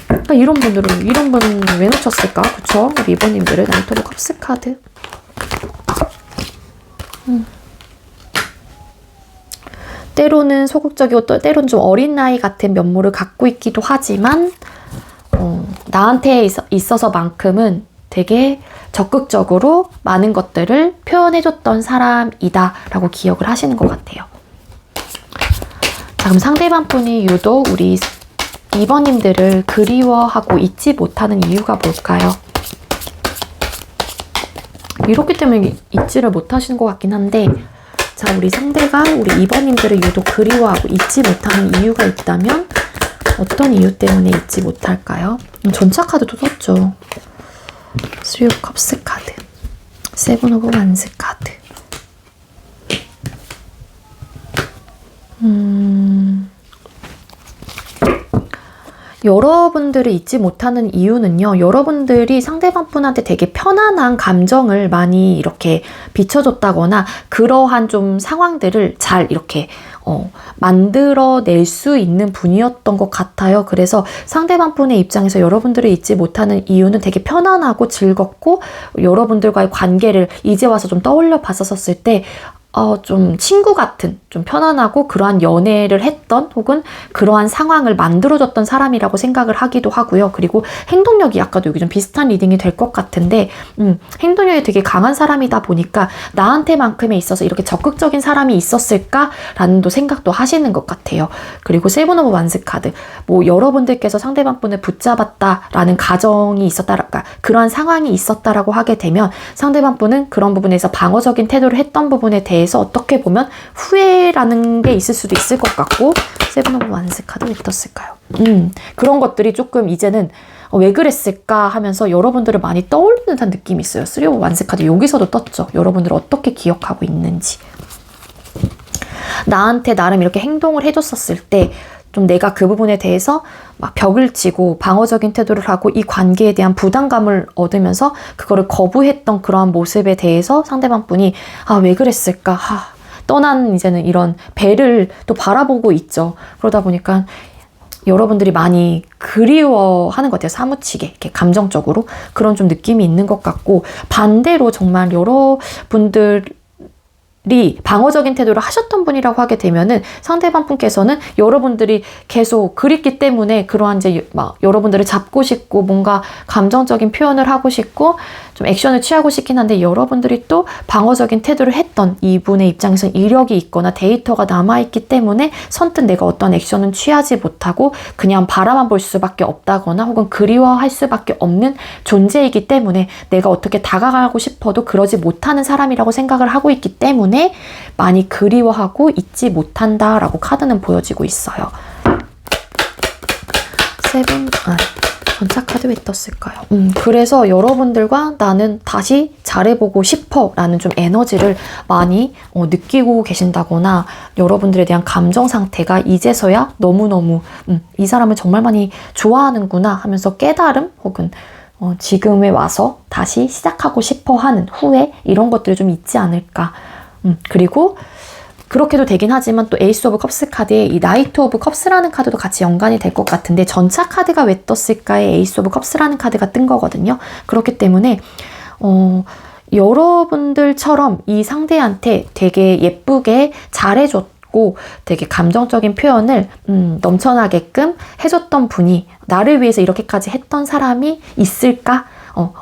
[SPEAKER 1] 그러니까 이런 분 왜 놓쳤을까? 그쵸? 우리 이번님들을 나이트 오브 컵스 카드. 때로는 소극적이고 또 때로는 좀 어린 나이 같은 면모를 갖고 있기도 하지만 나한테 있어서만큼은 되게 적극적으로 많은 것들을 표현해줬던 사람이다 라고 기억을 하시는 것 같아요. 자, 그럼 상대방 분이 유독 우리 2번님들을 그리워하고 잊지 못하는 이유가 뭘까요? 이렇기 때문에 잊지를 못하시는 것 같긴 한데, 자, 우리 상대가 우리 2번님들을 유독 그리워하고 잊지 못하는 이유가 있다면 어떤 이유 때문에 잊지 못할까요? 전차 카드도 썼죠. 3 of Cups 카드, 7 of Wands 카드. 여러분들을 잊지 못하는 이유는요, 여러분들이 상대방 분한테 되게 편안한 감정을 많이 이렇게 비춰줬다거나 그러한 좀 상황들을 잘 이렇게 만들어낼 수 있는 분이었던 것 같아요. 그래서 상대방 분의 입장에서 여러분들을 잊지 못하는 이유는 되게 편안하고 즐겁고 여러분들과의 관계를 이제 와서 좀 떠올려 봤었을 때 좀 친구 같은, 좀 편안하고 그러한 연애를 했던 혹은 그러한 상황을 만들어줬던 사람이라고 생각을 하기도 하고요. 그리고 행동력이 아까도 여기 좀 비슷한 리딩이 될 것 같은데 행동력이 되게 강한 사람이다 보니까 나한테만큼에 있어서 이렇게 적극적인 사람이 있었을까라는 또 생각도 하시는 것 같아요. 그리고 7 of Wands 카드, 뭐 여러분들께서 상대방 분을 붙잡았다라는 가정이 있었다, 그러한 상황이 있었다라고 하게 되면 상대방 분은 그런 부분에서 방어적인 태도를 했던 부분에 대해서 어떻게 보면 후회라는 게 있을 수도 있을 것 같고, 7 of Wands 카드 왜 떴을까요? 그런 것들이 조금 이제는 왜 그랬을까 하면서 여러분들을 많이 떠올리는 듯한 느낌이 있어요. 3 of Wands 카드 여기서도 떴죠. 여러분들을 어떻게 기억하고 있는지. 나한테 나름 이렇게 행동을 해줬었을 때 좀 내가 그 부분에 대해서 막 벽을 치고 방어적인 태도를 하고 이 관계에 대한 부담감을 얻으면서 그거를 거부했던 그러한 모습에 대해서 상대방 분이 왜 그랬을까? 떠난 이제는 이런 배를 또 바라보고 있죠. 그러다 보니까 여러분들이 많이 그리워하는 것 같아요. 사무치게 이렇게 감정적으로 그런 좀 느낌이 있는 것 같고, 반대로 정말 여러분들이 방어적인 태도를 하셨던 분이라고 하게 되면은 상대방 분께서는 여러분들이 계속 그립기 때문에 그러한 이제 막 여러분들을 잡고 싶고 뭔가 감정적인 표현을 하고 싶고 좀 액션을 취하고 싶긴 한데, 여러분들이 또 방어적인 태도를 했던 이분의 입장에서는 이력이 있거나 데이터가 남아있기 때문에 선뜻 내가 어떤 액션은 취하지 못하고 그냥 바라만 볼 수밖에 없다거나 혹은 그리워할 수밖에 없는 존재이기 때문에 내가 어떻게 다가가고 싶어도 그러지 못하는 사람이라고 생각을 하고 있기 때문에 많이 그리워하고 잊지 못한다라고 카드는 보여지고 있어요. 전차 카드 왜 떴을까요? 그래서 여러분들과 나는 다시 잘해보고 싶어 라는 좀 에너지를 많이 느끼고 계신다거나, 여러분들에 대한 감정 상태가 이제서야 너무너무 이 사람을 정말 많이 좋아하는구나 하면서 깨달음 혹은 지금에 와서 다시 시작하고 싶어 하는 후회, 이런 것들이 좀 있지 않을까. 그리고 그렇게도 되긴 하지만 또 에이스 오브 컵스 카드에 이 나이트 오브 컵스라는 카드도 같이 연관이 될 것 같은데, 전차 카드가 왜 떴을까에 에이스 오브 컵스라는 카드가 뜬 거거든요. 그렇기 때문에 여러분들처럼 이 상대한테 되게 예쁘게 잘해줬고 되게 감정적인 표현을 넘쳐나게끔 해줬던 분이 나를 위해서 이렇게까지 했던 사람이 있을까?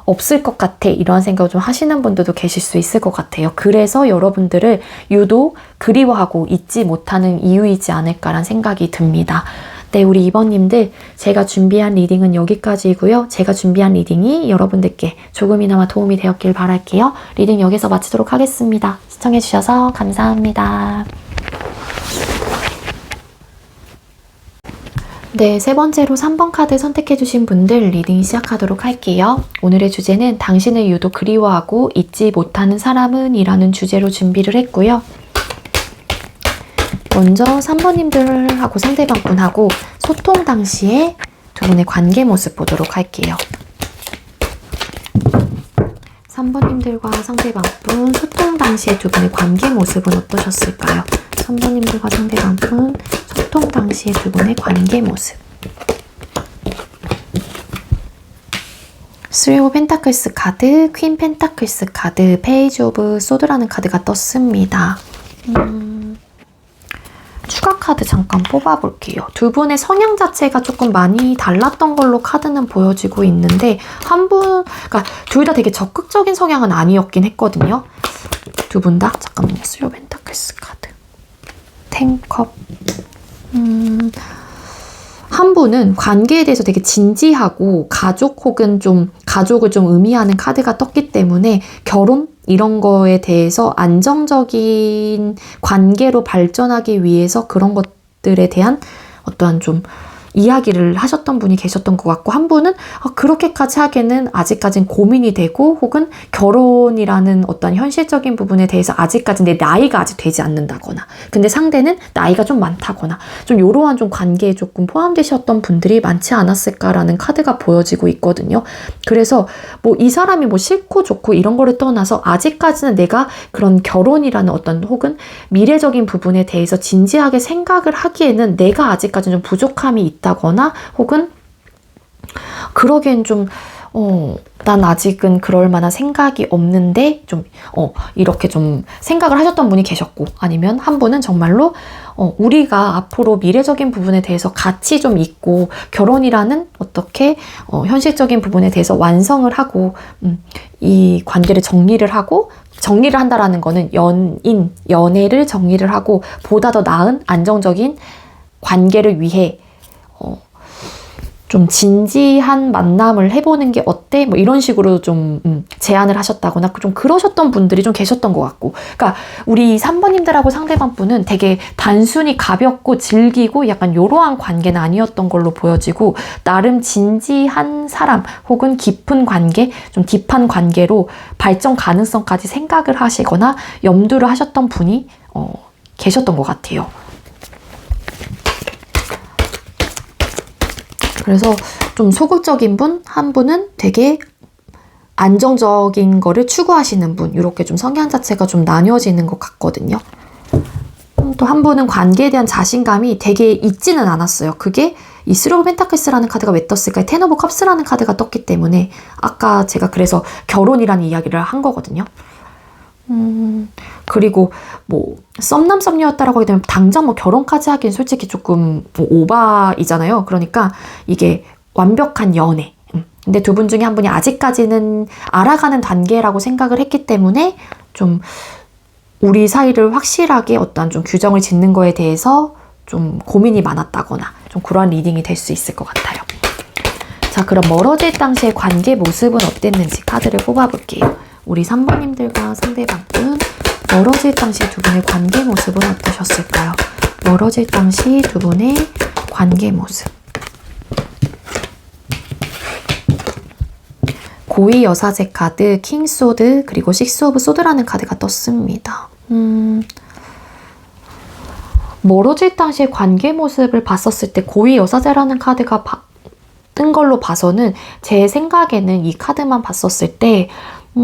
[SPEAKER 1] 없을 것 같아. 이런 생각을 좀 하시는 분들도 계실 수 있을 것 같아요. 그래서 여러분들을 유독 그리워하고 잊지 못하는 이유이지 않을까라는 생각이 듭니다. 네, 우리 2번님들 제가 준비한 리딩은 여기까지이고요. 제가 준비한 리딩이 여러분들께 조금이나마 도움이 되었길 바랄게요. 리딩 여기서 마치도록 하겠습니다. 시청해주셔서 감사합니다. 네, 세 번째로 3번 카드 선택해주신 분들 리딩 시작하도록 할게요. 오늘의 주제는 당신을 유독 그리워하고 잊지 못하는 사람은 이라는 주제로 준비를 했고요. 먼저 3번님들하고 상대방분하고 소통 당시에 두 분의 관계 모습 보도록 할게요. 3번님들과 상대방분 소통 당시에 두 분의 관계 모습은 어떠셨을까요? 3번님들과 상대방분 소통 당시에 두 분의 관계 모습. 3 오브 펜타클스 카드, 퀸 펜타클스 카드, 페이지 오브 소드라는 카드가 떴습니다. 추가 카드 잠깐 뽑아볼게요. 두 분의 성향 자체가 조금 많이 달랐던 걸로 카드는 보여지고 있는데 그러니까 둘 다 되게 적극적인 성향은 아니었긴 했거든요. 두 분 다? 잠깐만요. 3 오브 펜타클스 카드. 10컵. 한 분은 관계에 대해서 되게 진지하고 가족 혹은 좀 가족을 좀 의미하는 카드가 떴기 때문에 결혼? 이런 거에 대해서 안정적인 관계로 발전하기 위해서 그런 것들에 대한 어떠한 좀 이야기를 하셨던 분이 계셨던 것 같고, 한 분은 그렇게까지 하기에는 아직까진 고민이 되고 혹은 결혼이라는 어떤 현실적인 부분에 대해서 아직까지 내 나이가 아직 되지 않는다거나, 근데 상대는 나이가 좀 많다거나 좀 이러한 좀 관계에 조금 포함되셨던 분들이 많지 않았을까라는 카드가 보여지고 있거든요. 그래서 뭐 이 사람이 뭐 싫고 좋고 이런 거를 떠나서 아직까지는 내가 그런 결혼이라는 어떤 혹은 미래적인 부분에 대해서 진지하게 생각을 하기에는 내가 아직까지는 좀 부족함이 있다거나 혹은 그러기엔 좀 난 아직은 그럴 만한 생각이 없는데 좀 이렇게 좀 생각을 하셨던 분이 계셨고, 아니면 한 분은 정말로 우리가 앞으로 미래적인 부분에 대해서 같이 좀 있고 결혼이라는 어떻게 현실적인 부분에 대해서 완성을 하고 이 관계를 정리를 한다라는 거는 연애를 정리를 하고 보다 더 나은 안정적인 관계를 위해 좀 진지한 만남을 해보는 게 어때? 뭐 이런 식으로 좀 제안을 하셨다거나 좀 그러셨던 분들이 좀 계셨던 것 같고, 그러니까 우리 3번님들하고 상대방 분은 되게 단순히 가볍고 즐기고 약간 이러한 관계는 아니었던 걸로 보여지고, 나름 진지한 사람 혹은 깊은 관계, 좀 딥한 관계로 발전 가능성까지 생각을 하시거나 염두를 하셨던 분이 계셨던 것 같아요. 그래서 좀 소극적인 분, 한 분은 되게 안정적인 거를 추구하시는 분, 이렇게 좀 성향 자체가 좀 나뉘어지는 것 같거든요. 또 한 분은 관계에 대한 자신감이 되게 있지는 않았어요. 그게 이 3 오브 펜타클스라는 카드가 왜 떴을까요? 10 오브 컵스라는 카드가 떴기 때문에 아까 제가 그래서 결혼이라는 이야기를 한 거거든요. 그리고 뭐 썸남 썸녀였다라고 하게 되면 당장 뭐 결혼까지 하기엔 솔직히 조금 뭐 오바이잖아요. 그러니까 이게 완벽한 연애. 근데 두 분 중에 한 분이 아직까지는 알아가는 단계라고 생각을 했기 때문에 좀 우리 사이를 확실하게 어떤 좀 규정을 짓는 거에 대해서 좀 고민이 많았다거나 좀 그러한 리딩이 될 수 있을 것 같아요. 자, 그럼 멀어질 당시의 관계 모습은 어땠는지 카드를 뽑아볼게요. 우리 3번님들과 상대방분 멀어질 당시 두 분의 관계 모습은 어떠셨을까요? 멀어질 당시 두 분의 관계 모습. 고위 여사제 카드, 킹 소드, 그리고 6 오브 소드라는 카드가 떴습니다. 멀어질 당시의 관계 모습을 봤었을 때 고위 여사제라는 카드가 뜬 걸로 봐서는 제 생각에는 이 카드만 봤었을 때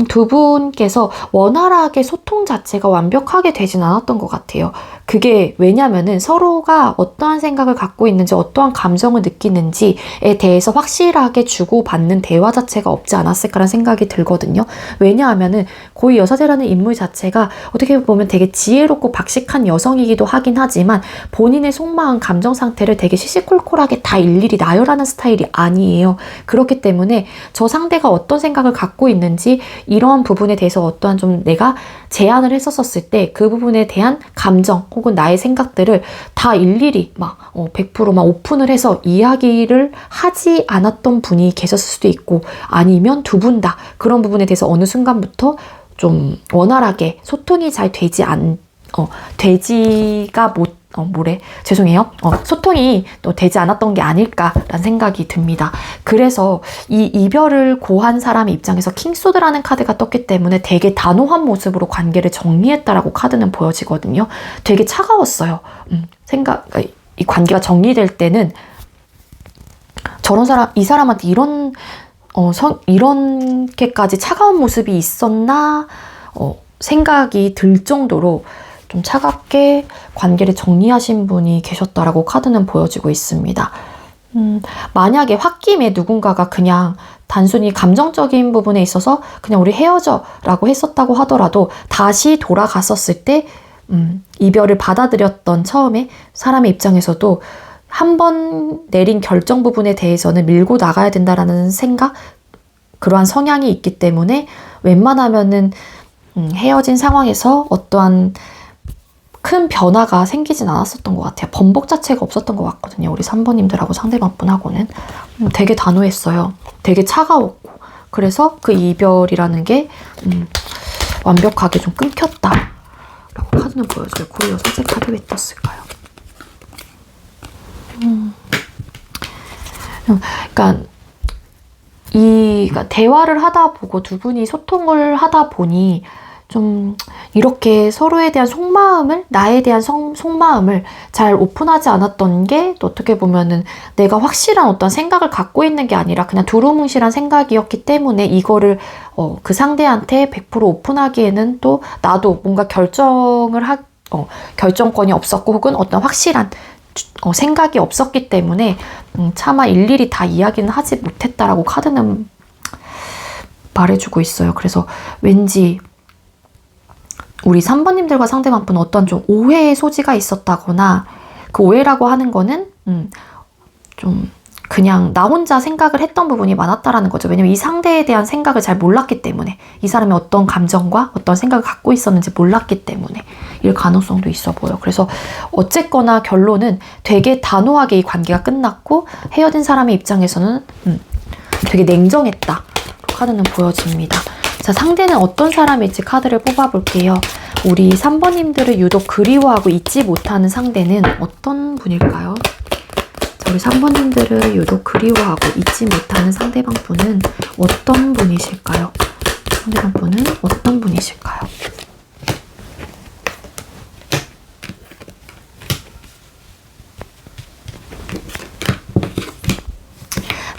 [SPEAKER 1] 두 분께서 원활하게 소통 자체가 완벽하게 되진 않았던 것 같아요. 그게 왜냐면은 서로가 어떠한 생각을 갖고 있는지 어떠한 감정을 느끼는지에 대해서 확실하게 주고받는 대화 자체가 없지 않았을까라는 생각이 들거든요. 왜냐하면은 고위 여사제라는 인물 자체가 어떻게 보면 되게 지혜롭고 박식한 여성이기도 하긴 하지만 본인의 속마음 감정 상태를 되게 시시콜콜하게 다 일일이 나열하는 스타일이 아니에요. 그렇기 때문에 저 상대가 어떤 생각을 갖고 있는지 이러한 부분에 대해서 어떠한 좀 내가 제안을 했었을 때 그 부분에 대한 감정 혹은 나의 생각들을 다 일일이 막 100%막 오픈을 해서 이야기를 하지 않았던 분이 계셨을 수도 있고, 아니면 두 분 다 그런 부분에 대해서 어느 순간부터 좀 원활하게 소통이 잘 소통이 또 되지 않았던 게 아닐까라는 생각이 듭니다. 그래서 이 이별을 고한 사람의 입장에서 킹소드라는 카드가 떴기 때문에 되게 단호한 모습으로 관계를 정리했다라고 카드는 보여지거든요. 되게 차가웠어요. 이 관계가 정리될 때는 이 사람한테 이렇게까지 차가운 모습이 있었나 생각이 들 정도로 좀 차갑게 관계를 정리하신 분이 계셨다라고 카드는 보여지고 있습니다. 만약에 홧김에 누군가가 그냥 단순히 감정적인 부분에 있어서 그냥 우리 헤어져 라고 했었다고 하더라도 다시 돌아갔었을 때 이별을 받아들였던 처음에 사람의 입장에서도 한 번 내린 결정 부분에 대해서는 밀고 나가야 된다라는 생각, 그러한 성향이 있기 때문에 웬만하면은 헤어진 상황에서 어떠한 큰 변화가 생기진 않았었던 것 같아요. 번복 자체가 없었던 것 같거든요. 우리 3번님들하고 상대방분하고는 되게 단호했어요. 되게 차가웠고, 그래서 그 이별이라는 게 완벽하게 좀 끊겼다 라고 카드는 보여줘요. 고리어 선생 카드 왜 떴을까요? 그러니까 대화를 하다 보고 두 분이 소통을 하다 보니 좀 이렇게 서로에 대한 속마음을, 나에 대한 속마음을 잘 오픈하지 않았던 게 또 어떻게 보면은 내가 확실한 어떤 생각을 갖고 있는 게 아니라 그냥 두루뭉실한 생각이었기 때문에 이거를 그 상대한테 100% 오픈하기에는 또 나도 뭔가 결정권이 없었고 혹은 어떤 확실한 생각이 없었기 때문에 차마 일일이 다 이야기는 하지 못했다라고 카드는 말해주고 있어요. 그래서 왠지 우리 3번님들과 상대방분은 어떤 좀 오해의 소지가 있었다거나, 그 오해라고 하는 거는 좀 그냥 나 혼자 생각을 했던 부분이 많았다라는 거죠. 왜냐면 이 상대에 대한 생각을 잘 몰랐기 때문에, 이 사람이 어떤 감정과 어떤 생각을 갖고 있었는지 몰랐기 때문에 이럴 가능성도 있어 보여. 그래서 어쨌거나 결론은 되게 단호하게 이 관계가 끝났고, 헤어진 사람의 입장에서는 되게 냉정했다 카드는 보여집니다. 자, 상대는 어떤 사람일지 카드를 뽑아볼게요. 우리 3번님들을 유독 그리워하고 잊지 못하는 상대는 어떤 분일까요? 자, 우리 3번님들을 유독 그리워하고 잊지 못하는 상대방 분은 어떤 분이실까요? 상대방 분은 어떤 분이실까요?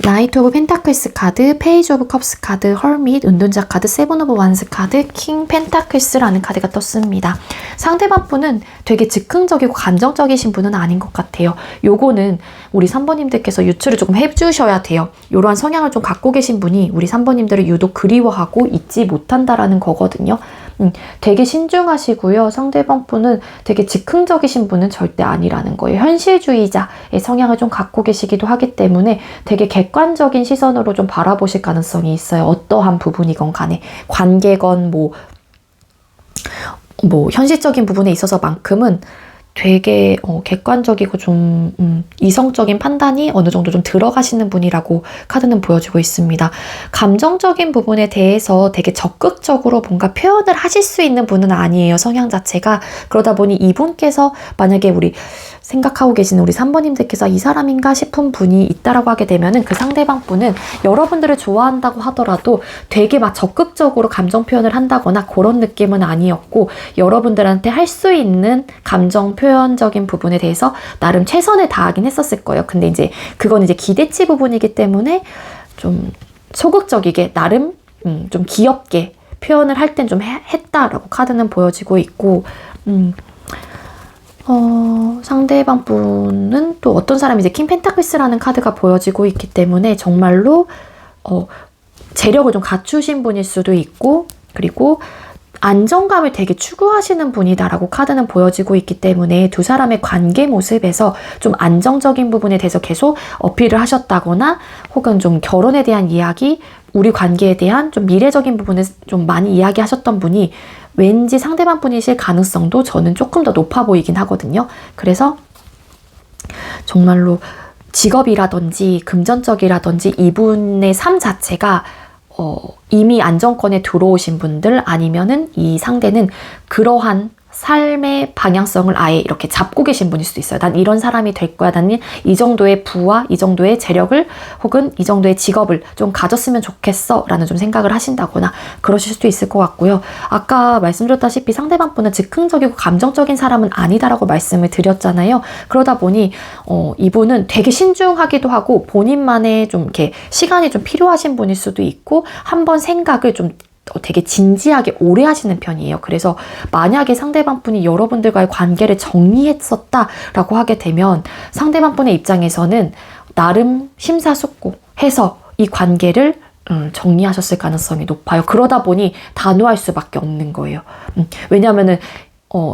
[SPEAKER 1] 나이트 오브 펜타클스 카드, 페이지 오브 컵스 카드, 헐밋, 은둔자 카드, 세븐 오브 완스 카드, 킹 펜타클스라는 카드가 떴습니다. 상대방 분은 되게 즉흥적이고 감정적이신 분은 아닌 것 같아요. 요거는 우리 3번님들께서 유추를 조금 해주셔야 돼요. 이러한 성향을 좀 갖고 계신 분이 우리 3번님들을 유독 그리워하고 잊지 못한다라는 거거든요. 되게 신중하시고요. 상대방 분은 되게 즉흥적이신 분은 절대 아니라는 거예요. 현실주의자의 성향을 좀 갖고 계시기도 하기 때문에 되게 객관적인 시선으로 좀 바라보실 가능성이 있어요. 어떠한 부분이건 간에. 관계건 뭐 현실적인 부분에 있어서만큼은 되게 객관적이고 좀 이성적인 판단이 어느 정도 좀 들어가시는 분이라고 카드는 보여주고 있습니다. 감정적인 부분에 대해서 되게 적극적으로 뭔가 표현을 하실 수 있는 분은 아니에요. 성향 자체가. 그러다 보니 이분께서 만약에 우리 생각하고 계시는 우리 3번님들께서 이 사람인가 싶은 분이 있다라고 하게 되면은 그 상대방 분은 여러분들을 좋아한다고 하더라도 되게 막 적극적으로 감정 표현을 한다거나 그런 느낌은 아니었고, 여러분들한테 할 수 있는 감정 표현적인 부분에 대해서 나름 최선을 다하긴 했었을 거예요. 근데 이제 그건 이제 기대치 부분이기 때문에 좀 소극적이게 나름 좀 귀엽게 표현을 할 땐 좀 했다라고 카드는 보여지고 있고, 상대방 분은 또 어떤 사람이 이제 킹 펜타클스라는 카드가 보여지고 있기 때문에 정말로 재력을 좀 갖추신 분일 수도 있고, 그리고 안정감을 되게 추구하시는 분이다라고 카드는 보여지고 있기 때문에 두 사람의 관계 모습에서 좀 안정적인 부분에 대해서 계속 어필을 하셨다거나 혹은 좀 결혼에 대한 이야기, 우리 관계에 대한 좀 미래적인 부분을 좀 많이 이야기하셨던 분이 왠지 상대방 분이실 가능성도 저는 조금 더 높아 보이긴 하거든요. 그래서 정말로 직업이라든지 금전적이라든지 이분의 삶 자체가 이미 안정권에 들어오신 분들 아니면은 이 상대는 그러한 삶의 방향성을 아예 이렇게 잡고 계신 분일 수도 있어요. 난 이런 사람이 될 거야. 나는 이 정도의 부와 이 정도의 재력을 혹은 이 정도의 직업을 좀 가졌으면 좋겠어 라는 좀 생각을 하신다거나 그러실 수도 있을 것 같고요. 아까 말씀드렸다시피 상대방 분은 즉흥적이고 감정적인 사람은 아니다라고 말씀을 드렸잖아요. 그러다 보니 이분은 되게 신중하기도 하고 본인만의 좀 이렇게 시간이 좀 필요하신 분일 수도 있고 한번 생각을 좀 되게 진지하게 오래 하시는 편이에요. 그래서 만약에 상대방 분이 여러분들과의 관계를 정리했었다라고 하게 되면 상대방 분의 입장에서는 나름 심사숙고해서 이 관계를 정리하셨을 가능성이 높아요. 그러다 보니 단호할 수밖에 없는 거예요. 왜냐하면은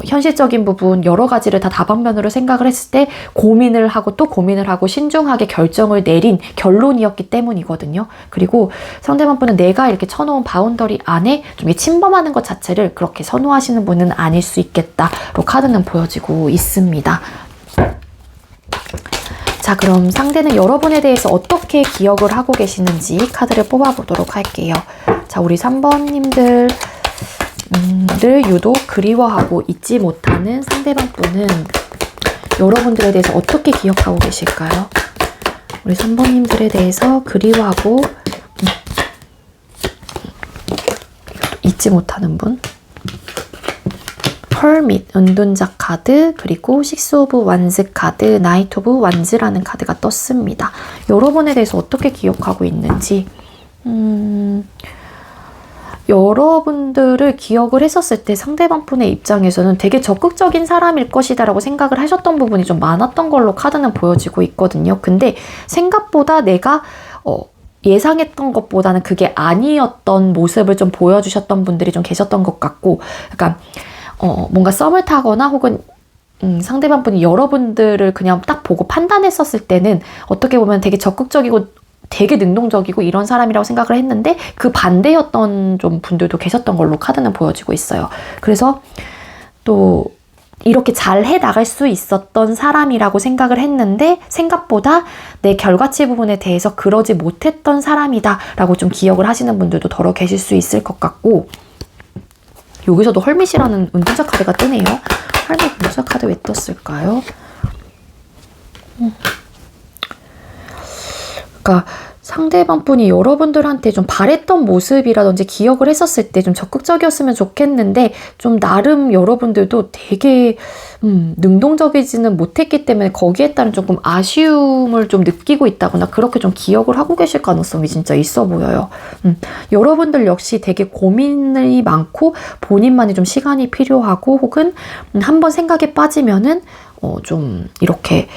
[SPEAKER 1] 현실적인 부분 여러 가지를 다 다방면으로 생각을 했을 때 고민을 하고 또 고민을 하고 신중하게 결정을 내린 결론이었기 때문이거든요. 그리고 상대방 분은 내가 이렇게 쳐놓은 바운더리 안에 좀 침범하는 것 자체를 그렇게 선호하시는 분은 아닐 수 있겠다로 카드는 보여지고 있습니다. 자, 그럼 상대는 여러분에 대해서 어떻게 기억을 하고 계시는지 카드를 뽑아보도록 할게요. 자, 우리 3번님들 를 유독 그리워하고 잊지 못하는 상대방 분은 여러분들에 대해서 어떻게 기억하고 계실까요? 우리 3번님들에 대해서 그리워하고 잊지 못하는 분. 헐밋, 은둔자 카드, 그리고 식스 오브 완즈 카드, 나이트 오브 완즈라는 카드가 떴습니다. 여러분에 대해서 어떻게 기억하고 있는지 여러분들을 기억을 했었을 때 상대방 분의 입장에서는 되게 적극적인 사람일 것이다 라고 생각을 하셨던 부분이 좀 많았던 걸로 카드는 보여지고 있거든요. 근데 생각보다 내가 예상했던 것보다는 그게 아니었던 모습을 좀 보여주셨던 분들이 좀 계셨던 것 같고, 약간 뭔가 썸을 타거나 혹은 상대방 분이 여러분들을 그냥 딱 보고 판단했었을 때는 어떻게 보면 되게 적극적이고 되게 능동적이고 이런 사람이라고 생각을 했는데 그 반대였던 좀 분들도 계셨던 걸로 카드는 보여지고 있어요. 그래서 또 이렇게 잘 해나갈 수 있었던 사람이라고 생각을 했는데 생각보다 내 결과치 부분에 대해서 그러지 못했던 사람이다 라고 좀 기억을 하시는 분들도 더러 계실 수 있을 것 같고, 여기서도 헐밋이라는 은둔자 카드가 뜨네요. 헐밋 은둔자 카드 왜 떴을까요? 그러니까 상대방 분이 여러분들한테 좀 바랬던 모습이라든지 기억을 했었을 때 좀 적극적이었으면 좋겠는데 좀 나름 여러분들도 되게 능동적이지는 못했기 때문에 거기에 따른 조금 아쉬움을 좀 느끼고 있다거나 그렇게 좀 기억을 하고 계실 가능성이 진짜 있어 보여요. 여러분들 역시 되게 고민이 많고 본인만이 좀 시간이 필요하고 혹은 한번 생각에 빠지면은 좀 이렇게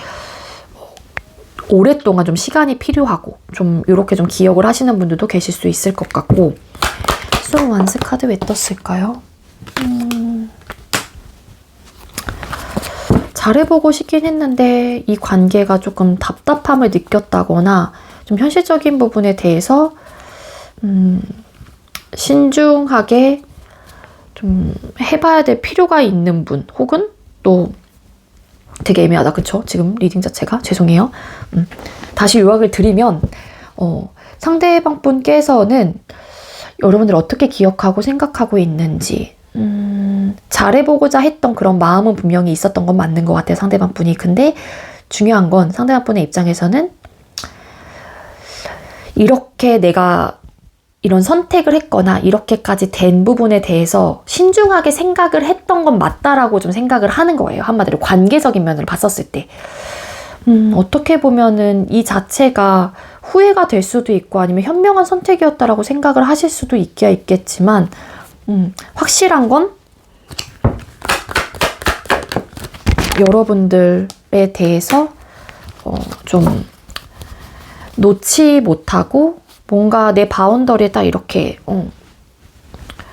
[SPEAKER 1] 오랫동안 좀 시간이 필요하고 좀 이렇게 좀 기억을 하시는 분들도 계실 수 있을 것 같고, 스톤 완스 카드 왜 떴을까요? 잘해보고 싶긴 했는데 이 관계가 조금 답답함을 느꼈다거나 좀 현실적인 부분에 대해서 신중하게 좀 해봐야 될 필요가 있는 분, 혹은 또 되게 애매하다. 그쵸? 지금 리딩 자체가. 죄송해요. 다시 요약을 드리면 상대방 분께서는 여러분들 어떻게 기억하고 생각하고 있는지 잘해보고자 했던 그런 마음은 분명히 있었던 건 맞는 것 같아요. 상대방 분이. 근데 중요한 건 상대방 분의 입장에서는 이렇게 내가 이런 선택을 했거나 이렇게까지 된 부분에 대해서 신중하게 생각을 했던 건 맞다라고 좀 생각을 하는 거예요. 한마디로 관계적인 면을 봤었을 때. 어떻게 보면은 이 자체가 후회가 될 수도 있고 아니면 현명한 선택이었다라고 생각을 하실 수도 있겠지만 확실한 건 여러분들에 대해서 좀 놓지 못하고 뭔가 내 바운더리에 딱 이렇게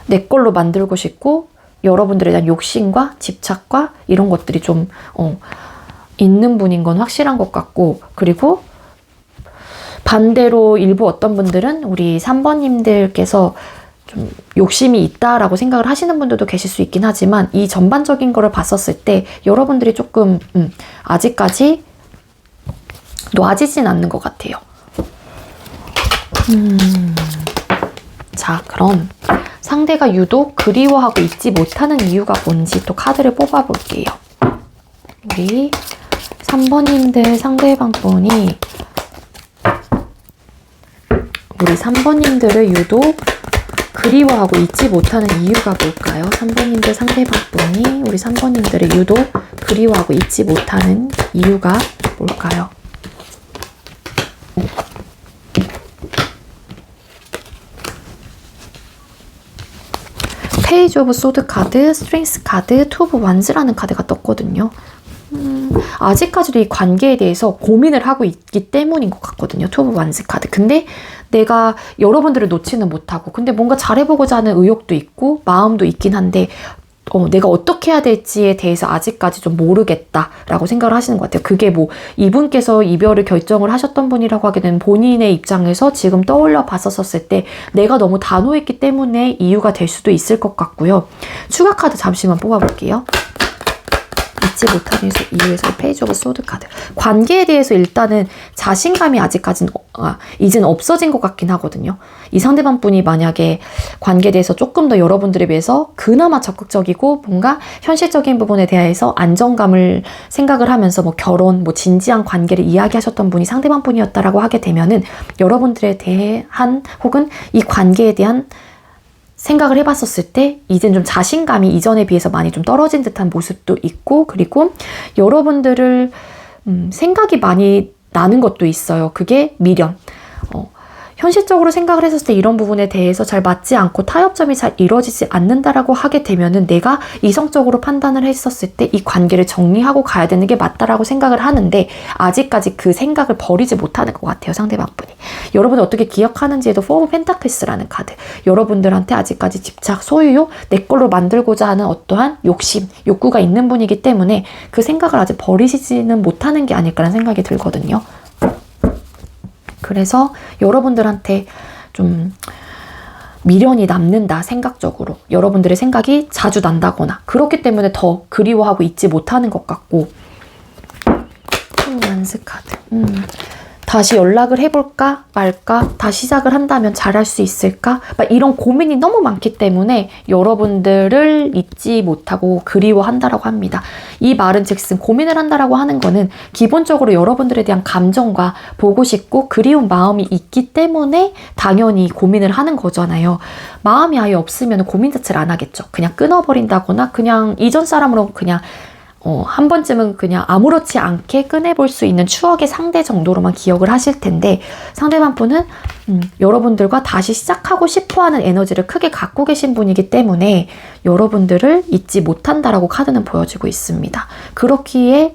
[SPEAKER 1] 내 걸로 만들고 싶고 여러분들에 대한 욕심과 집착과 이런 것들이 좀 있는 분인 건 확실한 것 같고, 그리고 반대로 일부 어떤 분들은 우리 3번님들께서 좀 욕심이 있다라고 생각을 하시는 분들도 계실 수 있긴 하지만, 이 전반적인 거를 봤었을 때 여러분들이 조금 아직까지 놔지진 않는 것 같아요. 자, 그럼 상대가 유독 그리워하고 잊지 못하는 이유가 뭔지 또 카드를 뽑아볼게요. 우리 3번님들 상대방 분이 우리 3번님들을 유독 그리워하고 잊지 못하는 이유가 뭘까요? 3번님들 상대방 분이 우리 3번님들을 유독 그리워하고 잊지 못하는 이유가 뭘까요? 페이지 오브 소드 카드, 스트렝스 카드, 투 오브 완즈라는 카드가 떴거든요. 아직까지도 이 관계에 대해서 고민을 하고 있기 때문인 것 같거든요. 투 오브 완즈 카드. 근데 내가 여러분들을 놓지는 못하고, 근데 뭔가 잘해보고자 하는 의욕도 있고 마음도 있긴 한데 내가 어떻게 해야 될지에 대해서 아직까지 좀 모르겠다라고 생각을 하시는 것 같아요. 그게 뭐 이분께서 이별을 결정을 하셨던 분이라고 하게 되면 본인의 입장에서 지금 떠올려 봤었을 때 내가 너무 단호했기 때문에 이유가 될 수도 있을 것 같고요. 추가 카드 잠시만 뽑아볼게요. 잊지 못하는 이유에서 페이지 오브 소드 카드. 관계에 대해서 일단은 자신감이 아직까지는 이제는 없어진 것 같긴 하거든요. 이 상대방 분이 만약에 관계에 대해서 조금 더 여러분들에 비해서 그나마 적극적이고 뭔가 현실적인 부분에 대해서 안정감을 생각을 하면서 뭐 결혼, 뭐 진지한 관계를 이야기하셨던 분이 상대방 분이었다라고 하게 되면은 여러분들에 대한 혹은 이 관계에 대한 생각을 해봤었을 때 이젠 좀 자신감이 이전에 비해서 많이 좀 떨어진 듯한 모습도 있고, 그리고 여러분들을 생각이 많이 나는 것도 있어요. 그게 미련. 현실적으로 생각을 했을 때 이런 부분에 대해서 잘 맞지 않고 타협점이 잘 이루어지지 않는다라고 하게 되면은 내가 이성적으로 판단을 했었을 때 이 관계를 정리하고 가야 되는 게 맞다라고 생각을 하는데 아직까지 그 생각을 버리지 못하는 것 같아요. 상대방 분이. 여러분이 어떻게 기억하는지에도 포 오브 펜타클스라는 카드. 여러분들한테 아직까지 집착, 소유욕, 내 걸로 만들고자 하는 어떠한 욕심, 욕구가 있는 분이기 때문에 그 생각을 아직 버리시지는 못하는 게 아닐까라는 생각이 들거든요. 그래서 여러분들한테 좀 미련이 남는다, 생각적으로. 여러분들의 생각이 자주 난다거나 그렇기 때문에 더 그리워하고 잊지 못하는 것 같고. 완스 카드. 다시 연락을 해볼까 말까, 다시 시작을 한다면 잘할 수 있을까, 막 이런 고민이 너무 많기 때문에 여러분들을 잊지 못하고 그리워한다라고 합니다. 이 말은 즉슨 고민을 한다라고 하는 거는 기본적으로 여러분들에 대한 감정과 보고 싶고 그리운 마음이 있기 때문에 당연히 고민을 하는 거잖아요. 마음이 아예 없으면 고민 자체를 안 하겠죠. 그냥 끊어버린다거나 그냥 이전 사람으로 그냥 한 번쯤은 그냥 아무렇지 않게 꺼내볼 수 있는 추억의 상대 정도로만 기억을 하실 텐데, 상대방 분은 여러분들과 다시 시작하고 싶어하는 에너지를 크게 갖고 계신 분이기 때문에 여러분들을 잊지 못한다라고 카드는 보여주고 있습니다. 그렇기에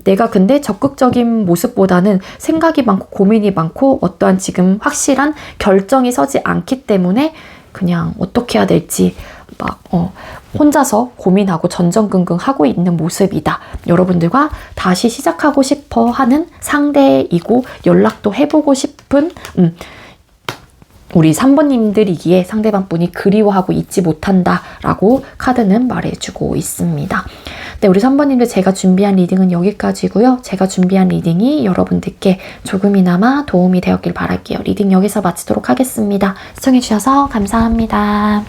[SPEAKER 1] 내가 근데 적극적인 모습보다는 생각이 많고 고민이 많고 어떠한 지금 확실한 결정이 서지 않기 때문에 그냥 어떻게 해야 될지 막 혼자서 고민하고 전전긍긍하고 있는 모습이다. 여러분들과 다시 시작하고 싶어 하는 상대이고 연락도 해보고 싶은 우리 3번님들이기에 상대방 분이 그리워하고 잊지 못한다라고 카드는 말해주고 있습니다. 네, 우리 3번님들 제가 준비한 리딩은 여기까지고요. 제가 준비한 리딩이 여러분들께 조금이나마 도움이 되었길 바랄게요. 리딩 여기서 마치도록 하겠습니다. 시청해주셔서 감사합니다.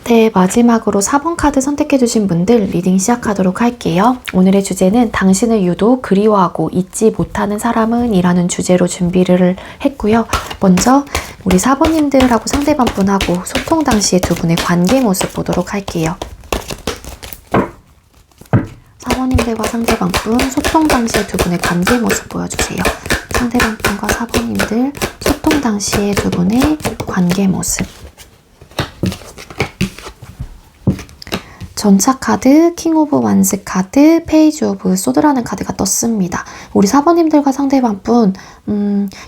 [SPEAKER 1] 네, 마지막으로 4번 카드 선택해주신 분들 리딩 시작하도록 할게요. 오늘의 주제는 당신을 유독 그리워하고 잊지 못하는 사람은 이라는 주제로 준비를 했고요. 먼저 우리 4번님들하고 상대방 분하고 소통 당시의 두 분의 관계 모습 보도록 할게요. 4번님들과 상대방 분 소통 당시의 두 분의 관계 모습 보여주세요. 상대방 분과 4번님들 소통 당시의 두 분의 관계 모습. 전차 카드, 킹 오브 완스 카드, 페이지 오브 소드라는 카드가 떴습니다. 우리 사번님들과 상대방분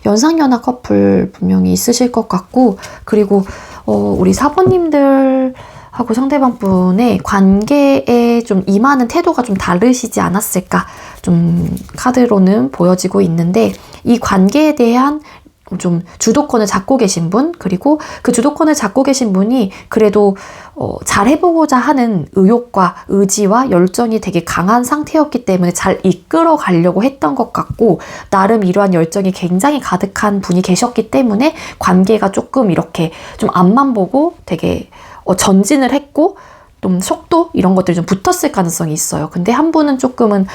[SPEAKER 1] 연상연하 커플 분명히 있으실 것 같고, 그리고 우리 사번님들하고 상대방분의 관계에 좀 임하는 태도가 좀 다르시지 않았을까 좀 카드로는 보여지고 있는데, 이 관계에 대한 좀 주도권을 잡고 계신 분, 그리고 그 주도권을 잡고 계신 분이 그래도 잘 해보고자 하는 의욕과 의지와 열정이 되게 강한 상태였기 때문에 잘 이끌어 가려고 했던 것 같고, 나름 이러한 열정이 굉장히 가득한 분이 계셨기 때문에 관계가 조금 이렇게 좀 앞만 보고 되게 전진을 했고, 좀 속도 이런 것들이 좀 붙었을 가능성이 있어요. 근데 한 분은 조금은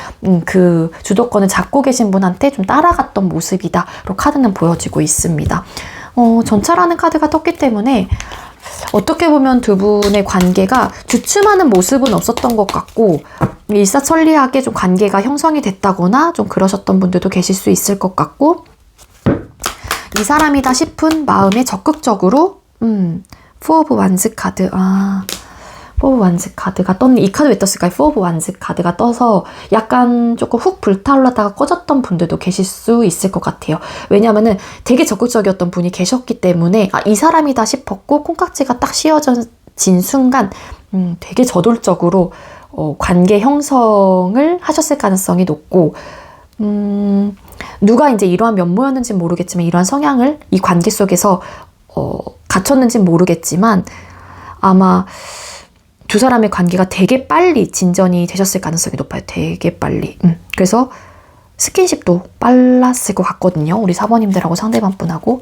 [SPEAKER 1] 그 주도권을 잡고 계신 분한테 좀 따라갔던 모습이다로 카드는 보여지고 있습니다. 전차라는 카드가 떴기 때문에 어떻게 보면 두 분의 관계가 주춤하는 모습은 없었던 것 같고, 일사천리하게 좀 관계가 형성이 됐다거나 좀 그러셨던 분들도 계실 수 있을 것 같고, 이 사람이다 싶은 마음에 적극적으로 포 오브 완즈 카드, 포 오브 완즈 카드가 이 카드 왜 떴을까요? 포 오브 완즈 카드가 떠서 약간 조금 훅 불타올랐다가 꺼졌던 분들도 계실 수 있을 것 같아요. 왜냐면은 되게 적극적이었던 분이 계셨기 때문에 이 사람이다 싶었고, 콩깍지가 딱 씌워진 순간 되게 저돌적으로 관계 형성을 하셨을 가능성이 높고, 누가 이제 이러한 면모였는지는 모르겠지만 이러한 성향을 이 관계 속에서 갖췄는지는 모르겠지만 아마 두 사람의 관계가 되게 빨리 진전이 되셨을 가능성이 높아요. 되게 빨리. 그래서 스킨십도 빨랐을 것 같거든요. 우리 사모님들하고 상대방분하고.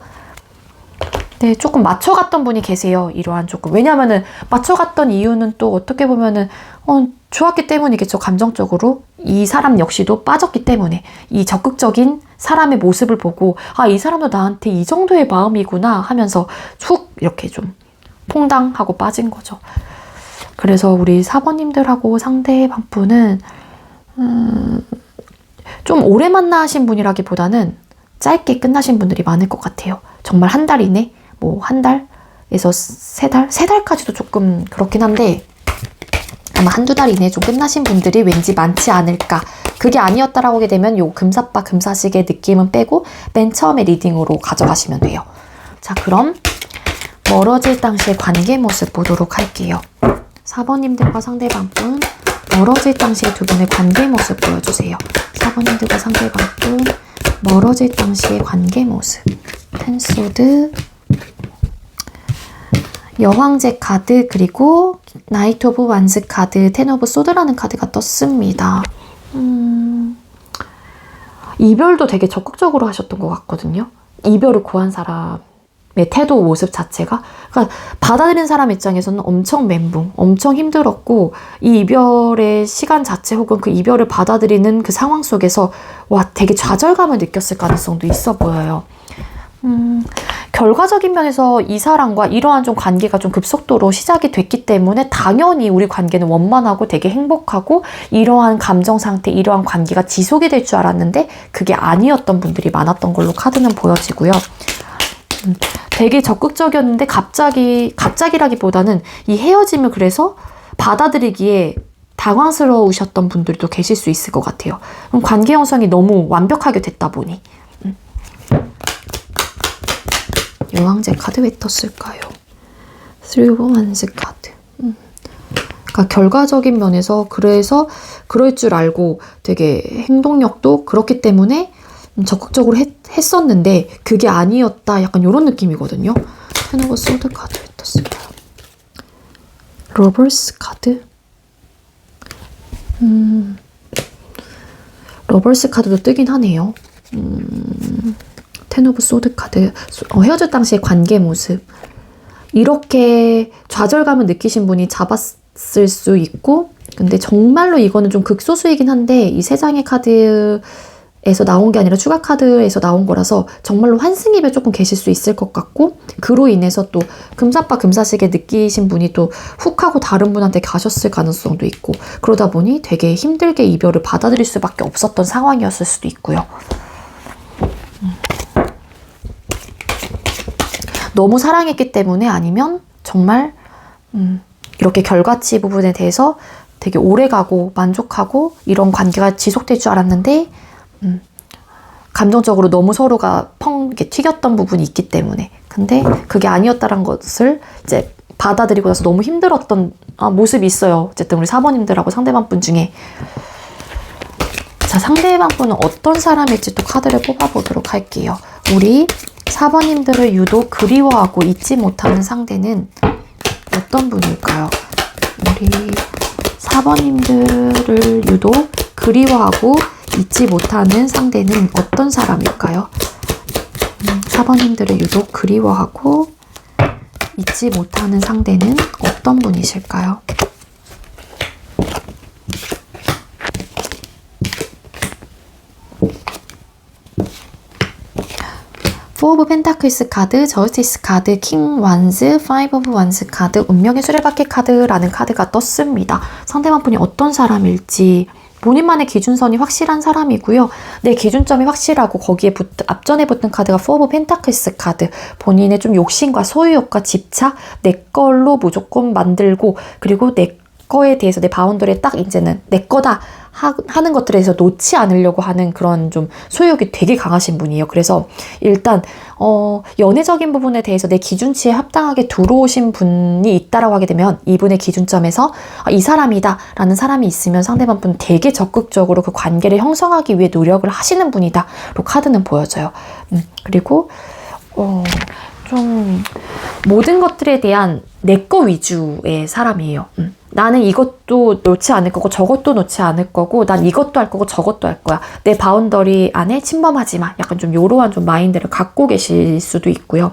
[SPEAKER 1] 네, 조금 맞춰갔던 분이 계세요. 이러한 조금. 왜냐면은 맞춰갔던 이유는 또 어떻게 보면은 좋았기 때문이겠죠. 감정적으로. 이 사람 역시도 빠졌기 때문에. 이 적극적인 사람의 모습을 보고 이 사람도 나한테 이 정도의 마음이구나 하면서 훅 이렇게 좀 퐁당하고 빠진 거죠. 그래서 우리 사번님들하고 상대방분은 좀 오래 만나신 분이라기보다는 짧게 끝나신 분들이 많을 것 같아요. 정말 한 달 이내? 뭐 한 달에서 세 달? 세 달까지도 조금 그렇긴 한데 아마 한두 달 이내에 좀 끝나신 분들이 왠지 많지 않을까. 그게 아니었다라고 하게 되면 요 금사빠 금사식의 느낌은 빼고 맨 처음에 리딩으로 가져가시면 돼요. 자, 그럼 멀어질 당시의 관계 모습 보도록 할게요. 4번님들과 상대방분 멀어질 당시의 두 분의 관계 모습 보여주세요. 4번님들과 상대방분 멀어질 당시의 관계 모습. 텐소드, 여황제 카드, 그리고 나이트 오브 완즈 카드, 텐 오브 소드라는 카드가 떴습니다. 이별도 되게 적극적으로 하셨던 것 같거든요. 이별을 고한 사람의 태도, 모습 자체가. 그러니까 받아들인 사람 입장에서는 엄청 멘붕, 엄청 힘들었고, 이 이별의 시간 자체 혹은 그 이별을 받아들이는 그 상황 속에서 되게 좌절감을 느꼈을 가능성도 있어 보여요. 결과적인 면에서 이 사람과 이러한 좀 관계가 좀 급속도로 시작이 됐기 때문에 당연히 우리 관계는 원만하고 되게 행복하고 이러한 감정 상태, 이러한 관계가 지속이 될 줄 알았는데 그게 아니었던 분들이 많았던 걸로 카드는 보여지고요. 되게 적극적이었는데 갑자기라기보다는 이 헤어짐을 그래서 받아들이기에 당황스러우셨던 분들도 계실 수 있을 것 같아요. 관계 형성이 너무 완벽하게 됐다 보니. 여왕제 카드 왜 떴을까요? 3 of Wands 카드. 그러니까 결과적인 면에서 그래서 그럴 줄 알고 되게 행동력도 그렇기 때문에 적극적으로 했었는데 그게 아니었다. 약간 이런 느낌이거든요. 텐 오브 소드 카드 왜 떴을까요? 러버스 카드. 러버스 카드도 뜨긴 하네요. 텐 오브 소드 카드. 헤어질 당시의 관계 모습. 이렇게 좌절감을 느끼신 분이 잡았을 수 있고, 근데 정말로 이거는 좀 극소수이긴 한데 이 세 장의 카드에서 나온 게 아니라 추가 카드에서 나온 거라서 정말로 환승입에 조금 계실 수 있을 것 같고, 그로 인해서 또 금사빠 금사시게 느끼신 분이 또 훅 하고 다른 분한테 가셨을 가능성도 있고, 그러다 보니 되게 힘들게 이별을 받아들일 수밖에 없었던 상황이었을 수도 있고요. 너무 사랑했기 때문에, 아니면 정말 이렇게 결과치 부분에 대해서 되게 오래가고 만족하고 이런 관계가 지속될 줄 알았는데 감정적으로 너무 서로가 이렇게 튀겼던 부분이 있기 때문에 근데 그게 아니었다는 것을 이제 받아들이고 나서 너무 힘들었던 모습이 있어요. 어쨌든 우리 4번님들하고 상대방 분 중에 자, 상대방 분은 어떤 사람일지 또 카드를 뽑아보도록 할게요. 우리 4번님들을 유독 그리워하고 잊지 못하는 상대는 어떤 분일까요? 우리 4번님들을 유독 그리워하고 잊지 못하는 상대는 어떤 사람일까요? 4번님들을 유독 그리워하고 잊지 못하는 상대는 어떤 분이실까요? 포 오브 펜타클스 카드, 저스티스 카드, 킹 완즈, 파이브 오브 완즈 카드, 운명의 수레바퀴 카드라는 카드가 떴습니다. 상대방 분이 어떤 사람일지 본인만의 기준선이 확실한 사람이고요. 내 기준점이 확실하고 거기에 앞전에 붙은 카드가 포 오브 펜타클스 카드. 본인의 좀 욕심과 소유욕과 집착, 내 걸로 무조건 만들고 그리고 내 거에 대해서 내 바운더리에 딱 이제는 내 거다 하는 것들에 대해서 놓지 않으려고 하는 그런 좀 소유욕이 되게 강하신 분이에요. 그래서 일단 연애적인 부분에 대해서 내 기준치에 합당하게 들어오신 분이 있다라고 하게 되면 이분의 기준점에서 이 사람이다 라는 사람이 있으면 상대방 분 되게 적극적으로 그 관계를 형성하기 위해 노력을 하시는 분이다 로 카드는 보여져요. 그리고 좀 모든 것들에 대한 내 거 위주의 사람이에요. 나는 이것도 놓지 않을 거고 저것도 놓지 않을 거고 난 이것도 할 거고 저것도 할 거야. 내 바운더리 안에 침범하지 마. 약간 좀 요러한 좀 마인드를 갖고 계실 수도 있고요.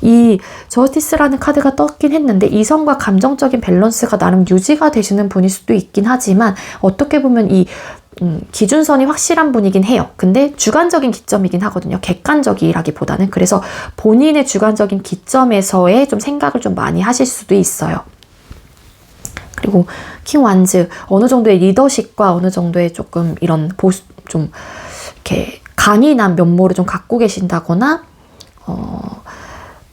[SPEAKER 1] 이 저스티스라는 카드가 떴긴 했는데 이성과 감정적인 밸런스가 나름 유지가 되시는 분일 수도 있긴 하지만 어떻게 보면 이 기준선이 확실한 분이긴 해요. 근데 주관적인 기점이긴 하거든요. 객관적이라기보다는. 그래서 본인의 주관적인 기점에서의 좀 생각을 좀 많이 하실 수도 있어요. 그리고 킹 완즈 어느 정도의 리더십과 어느 정도의 조금 이런 좀 이렇게 강인한 면모를 좀 갖고 계신다거나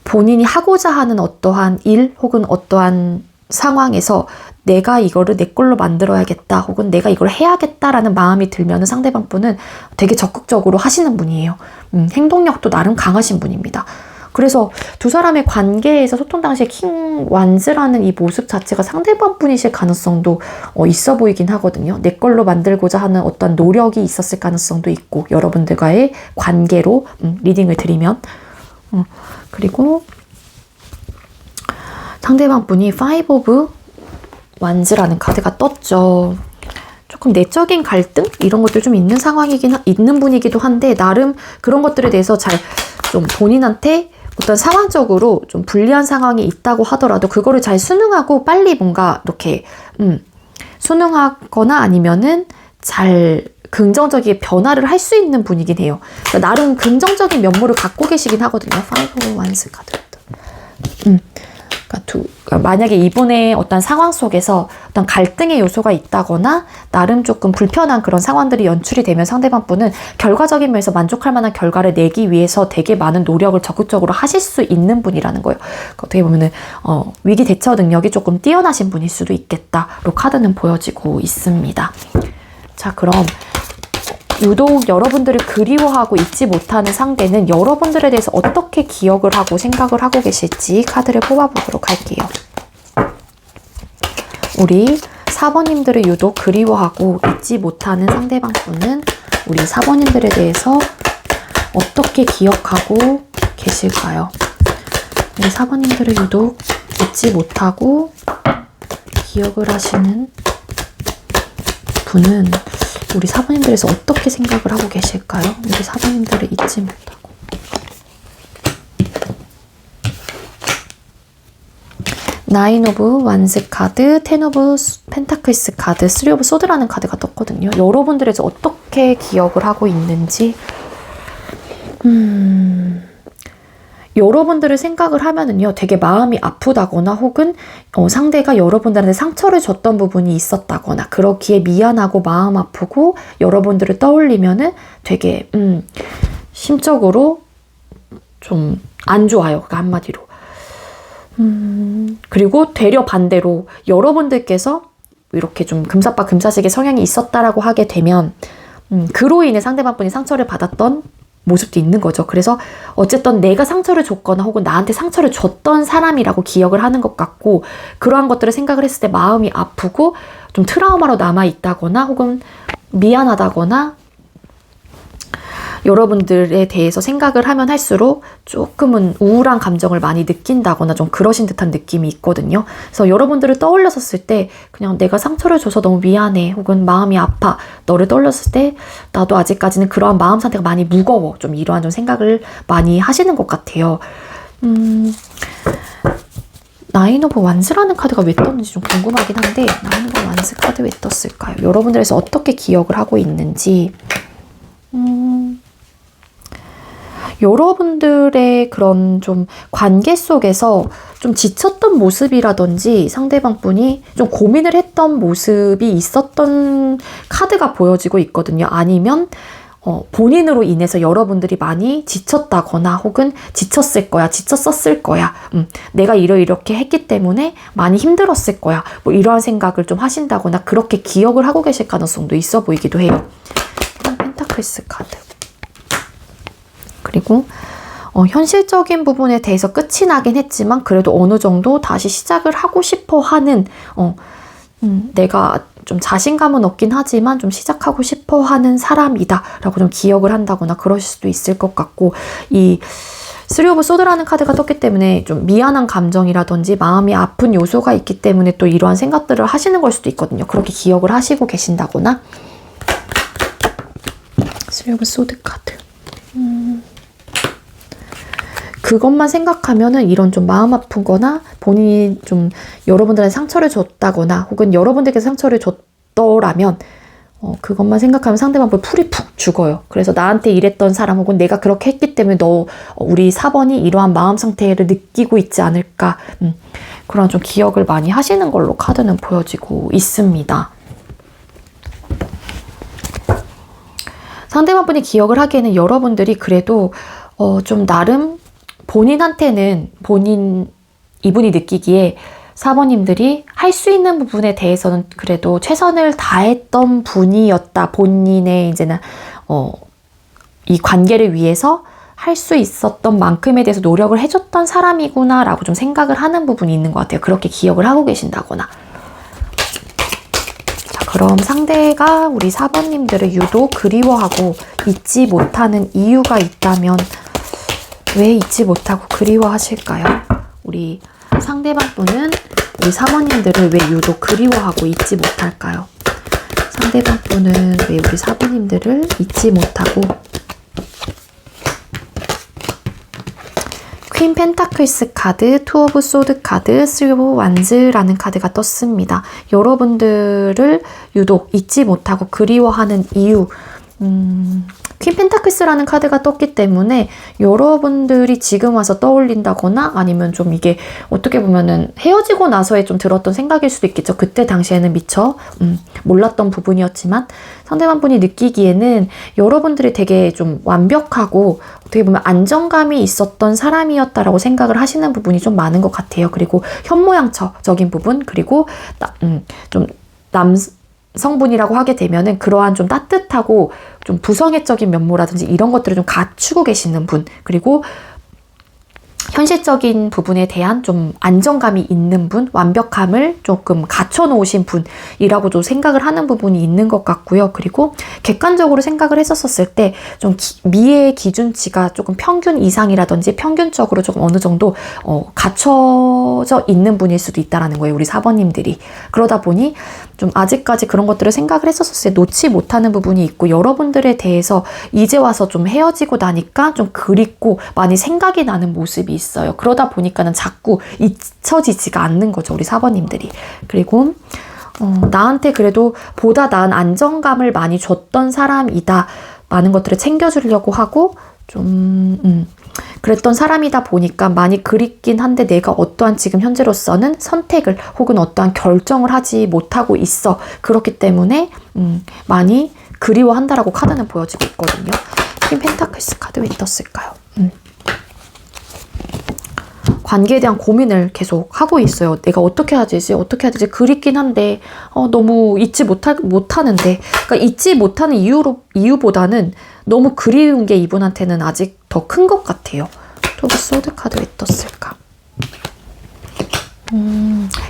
[SPEAKER 1] 본인이 하고자 하는 어떠한 일 혹은 어떠한 상황에서 내가 이거를 내 걸로 만들어야겠다 혹은 내가 이걸 해야겠다라는 마음이 들면 상대방 분은 되게 적극적으로 하시는 분이에요. 행동력도 나름 강하신 분입니다. 그래서 두 사람의 관계에서 소통 당시에 킹 완즈라는 이 모습 자체가 상대방 분이실 가능성도 있어 보이긴 하거든요. 내 걸로 만들고자 하는 어떤 노력이 있었을 가능성도 있고 여러분들과의 관계로 리딩을 드리면 그리고 상대방 분이 파이브 오브 완즈라는 카드가 떴죠. 조금 내적인 갈등? 이런 것들 좀 있는 있는 분이기도 한데 나름 그런 것들에 대해서 잘 좀 본인한테 어떤 상황적으로 좀 불리한 상황이 있다고 하더라도 그거를 잘 순응하고 빨리 뭔가 이렇게 순응하거나 아니면은 잘 긍정적인 변화를 할 수 있는 분이긴 해요. 그러니까 나름 긍정적인 면모를 갖고 계시긴 하거든요. 파이브 오브 완즈 카드. 그러니까 만약에 이분의 어떤 상황 속에서 어떤 갈등의 요소가 있다거나 나름 조금 불편한 그런 상황들이 연출이 되면 상대방 분은 결과적인 면에서 만족할 만한 결과를 내기 위해서 되게 많은 노력을 적극적으로 하실 수 있는 분이라는 거예요. 어떻게 보면은 위기 대처 능력이 조금 뛰어나신 분일 수도 있겠다로 카드는 보여지고 있습니다. 자, 그럼 유독 여러분들을 그리워하고 잊지 못하는 상대는 여러분들에 대해서 어떻게 기억을 하고 생각을 하고 계실지 카드를 뽑아보도록 할게요. 우리 4번님들을 유독 그리워하고 잊지 못하는 상대방 분은 우리 4번님들에 대해서 어떻게 기억하고 계실까요? 우리 4번님들을 유독 잊지 못하고 기억을 하시는 분은 우리 4번님들에서 어떻게 생각을 하고 계실까요? 우리 4번님들을 잊지 못하고. 나인 오브 완즈 카드, 텐 오브 펜타클스 카드, 쓰리 오브 소드라는 카드가 떴거든요. 여러분들에서 어떻게 기억을 하고 있는지 여러분들을 생각을 하면은요, 되게 마음이 아프다거나 혹은 상대가 여러분들한테 상처를 줬던 부분이 있었다거나 그렇기에 미안하고 마음 아프고 여러분들을 떠올리면은 되게 심적으로 좀 안 좋아요. 그러니까 한마디로. 그리고 되려 반대로 여러분들께서 이렇게 좀 금사빠 금사식의 성향이 있었다라고 하게 되면 그로 인해 상대방분이 상처를 받았던 모습도 있는 거죠. 그래서 어쨌든 내가 상처를 줬거나 혹은 나한테 상처를 줬던 사람이라고 기억을 하는 것 같고, 그러한 것들을 생각을 했을 때 마음이 아프고 좀 트라우마로 남아있다거나 혹은 미안하다거나 여러분들에 대해서 생각을 하면 할수록 조금은 우울한 감정을 많이 느낀다거나 좀 그러신 듯한 느낌이 있거든요. 그래서 여러분들을 떠올렸었을 때 그냥 내가 상처를 줘서 너무 미안해 혹은 마음이 아파, 너를 떠올렸을 때 나도 아직까지는 그러한 마음 상태가 많이 무거워, 좀 이러한 좀 생각을 많이 하시는 것 같아요. 나인 오브 완스라는 카드가 왜 떴는지 좀 궁금하긴 한데, 나인 오브 완스 카드 왜 떴을까요? 여러분들에서 어떻게 기억을 하고 있는지. 여러분들의 그런 좀 관계 속에서 좀 지쳤던 모습이라든지 상대방 분이 좀 고민을 했던 모습이 있었던 카드가 보여지고 있거든요. 아니면 본인으로 인해서 여러분들이 많이 지쳤다거나 혹은 지쳤을 거야, 지쳤었을 거야, 내가 이렇게 했기 때문에 많이 힘들었을 거야, 뭐 이러한 생각을 좀 하신다거나 그렇게 기억을 하고 계실 가능성도 있어 보이기도 해요. 펜타클스 카드. 그리고 현실적인 부분에 대해서 끝이 나긴 했지만 그래도 어느 정도 다시 시작을 하고 싶어 하는, 내가 좀 자신감은 없긴 하지만 좀 시작하고 싶어 하는 사람이다 라고 좀 기억을 한다거나 그러실 수도 있을 것 같고, 이 쓰리 오브 소드라는 카드가 떴기 때문에 좀 미안한 감정이라든지 마음이 아픈 요소가 있기 때문에 또 이러한 생각들을 하시는 걸 수도 있거든요. 그렇게 기억을 하시고 계신다거나. 쓰리 오브 소드 카드. 그것만 생각하면은 이런 좀 마음 아픈 거나 본인이 좀 여러분들한테 상처를 줬다거나 혹은 여러분들께 상처를 줬더라면 그것만 생각하면 상대방 풀이 푹 죽어요. 그래서 나한테 이랬던 사람 혹은 내가 그렇게 했기 때문에 우리 4번이 이러한 마음 상태를 느끼고 있지 않을까, 그런 좀 기억을 많이 하시는 걸로 카드는 보여지고 있습니다. 상대방 분이 기억을 하기에는 여러분들이 그래도 좀 나름 본인한테는 이분이 느끼기에 4번님들이 할 수 있는 부분에 대해서는 그래도 최선을 다했던 분이었다. 본인의 이제는 이 관계를 위해서 할 수 있었던 만큼에 대해서 노력을 해줬던 사람이구나 라고 좀 생각을 하는 부분이 있는 것 같아요. 그렇게 기억을 하고 계신다거나. 자, 그럼 상대가 우리 4번님들을 유독 그리워하고 잊지 못하는 이유가 있다면 왜 잊지 못하고 그리워하실까요? 우리 상대방 분은 우리 4번님들을 왜 유독 그리워하고 잊지 못할까요? 상대방 분은 왜 우리 4번님들을 잊지 못하고. 퀸 펜타클스 카드, 투 오브 소드 카드, 쓰리 오브 완즈라는 카드가 떴습니다. 여러분들을 유독 잊지 못하고 그리워하는 이유. 퀸 펜타클스라는 카드가 떴기 때문에 여러분들이 지금 와서 떠올린다거나 아니면 좀 이게 어떻게 보면은 헤어지고 나서에 좀 들었던 생각일 수도 있겠죠. 그때 당시에는 미처 몰랐던 부분이었지만 상대방 분이 느끼기에는 여러분들이 되게 좀 완벽하고 어떻게 보면 안정감이 있었던 사람이었다라고 생각을 하시는 부분이 좀 많은 것 같아요. 그리고 현모양처적인 부분, 그리고 좀 성분이라고 하게 되면은 그러한 좀 따뜻하고 좀 부성애적인 면모라든지 이런 것들을 좀 갖추고 계시는 분, 그리고 현실적인 부분에 대한 좀 안정감이 있는 분, 완벽함을 조금 갖춰놓으신 분이라고도 생각을 하는 부분이 있는 것 같고요. 그리고 객관적으로 생각을 했었을 때 좀 미의 기준치가 조금 평균 이상이라든지 평균적으로 조금 어느 정도 갖춰져 있는 분일 수도 있다라는 거예요. 우리 4번님들이. 그러다 보니 좀 아직까지 그런 것들을 생각을 했었을 때 놓지 못하는 부분이 있고, 여러분들에 대해서 이제 와서 좀 헤어지고 나니까 좀 그립고 많이 생각이 나는 모습이 있어요. 그러다 보니까는 자꾸 잊혀지지가 않는 거죠, 우리 4번님들이. 그리고 나한테 그래도 보다 나은 안정감을 많이 줬던 사람이다. 많은 것들을 챙겨주려고 하고 좀 그랬던 사람이다 보니까 많이 그립긴 한데 내가 어떠한 지금 현재로서는 선택을 혹은 어떠한 결정을 하지 못하고 있어. 그렇기 때문에 많이 그리워한다라고 카드는 보여지고 있거든요. 퀸 펜타클스 카드 왜 떴을까요? 관계에 대한 고민을 계속 하고 있어요. 내가 어떻게 해야 되지? 어떻게 해야 되지? 그립긴 한데 너무 잊지 못하는데, 그러니까 잊지 못하는 이유보다는 너무 그리운 게 이분한테는 아직 더 큰 것 같아요. 또 소드 카드 왜 떴을까?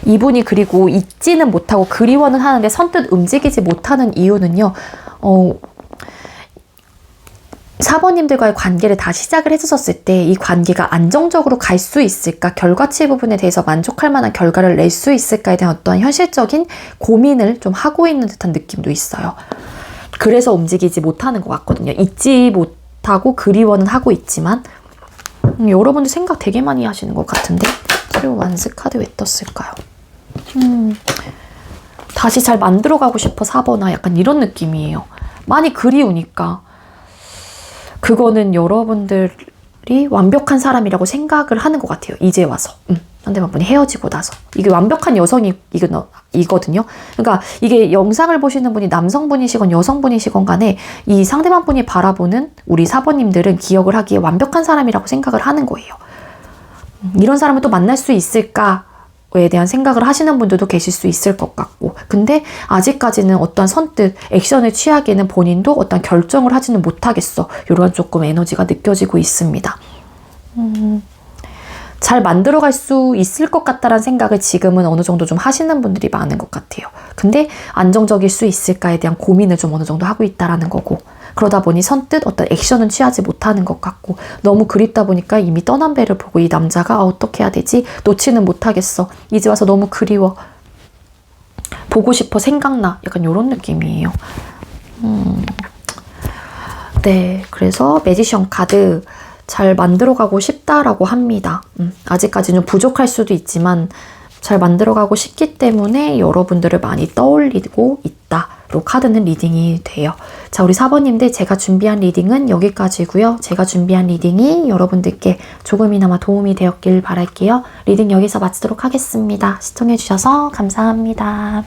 [SPEAKER 1] 이분이 그리고 잊지는 못하고 그리워는 하는데 선뜻 움직이지 못하는 이유는요. 4번님들과의 관계를 다시 시작을 해주셨을 때 이 관계가 안정적으로 갈 수 있을까, 결과치 부분에 대해서 만족할 만한 결과를 낼 수 있을까에 대한 어떤 현실적인 고민을 좀 하고 있는 듯한 느낌도 있어요. 그래서 움직이지 못하는 것 같거든요. 잊지 못하고 그리워는 하고 있지만 여러분들 생각 되게 많이 하시는 것 같은데. 그리고 완스 카드 왜 떴을까요? 다시 잘 만들어가고 싶어 4번아, 약간 이런 느낌이에요. 많이 그리우니까 그거는 여러분들이 완벽한 사람이라고 생각을 하는 것 같아요. 이제 와서 상대방분이 헤어지고 나서. 이게 완벽한 여성이 이거든요. 그러니까 이게 영상을 보시는 분이 남성분이시건 여성분이시건 간에 이 상대방분이 바라보는 우리 4번님들은 기억을 하기에 완벽한 사람이라고 생각을 하는 거예요. 이런 사람을 또 만날 수 있을까에 대한 생각을 하시는 분들도 계실 수 있을 것 같고, 근데 아직까지는 어떤 선뜻 액션을 취하기에는 본인도 어떤 결정을 하지는 못하겠어. 이런 조금 에너지가 느껴지고 있습니다. 잘 만들어갈 수 있을 것 같다라는 생각을 지금은 어느 정도 좀 하시는 분들이 많은 것 같아요. 근데 안정적일 수 있을까에 대한 고민을 좀 어느 정도 하고 있다라는 거고, 그러다 보니 선뜻 어떤 액션은 취하지 못하는 것 같고, 너무 그립다 보니까 이미 떠난 배를 보고 이 남자가 어떻게 해야 되지? 놓지는 못하겠어. 이제 와서 너무 그리워. 보고 싶어. 생각나. 약간 이런 느낌이에요. 네, 그래서 매지션 카드 잘 만들어가고 싶다라고 합니다. 아직까지는 부족할 수도 있지만 잘 만들어가고 싶기 때문에 여러분들을 많이 떠올리고 있다로 카드는 리딩이 돼요. 자, 우리 4번님들, 제가 준비한 리딩은 여기까지고요. 제가 준비한 리딩이 여러분들께 조금이나마 도움이 되었길 바랄게요. 리딩 여기서 마치도록 하겠습니다. 시청해주셔서 감사합니다.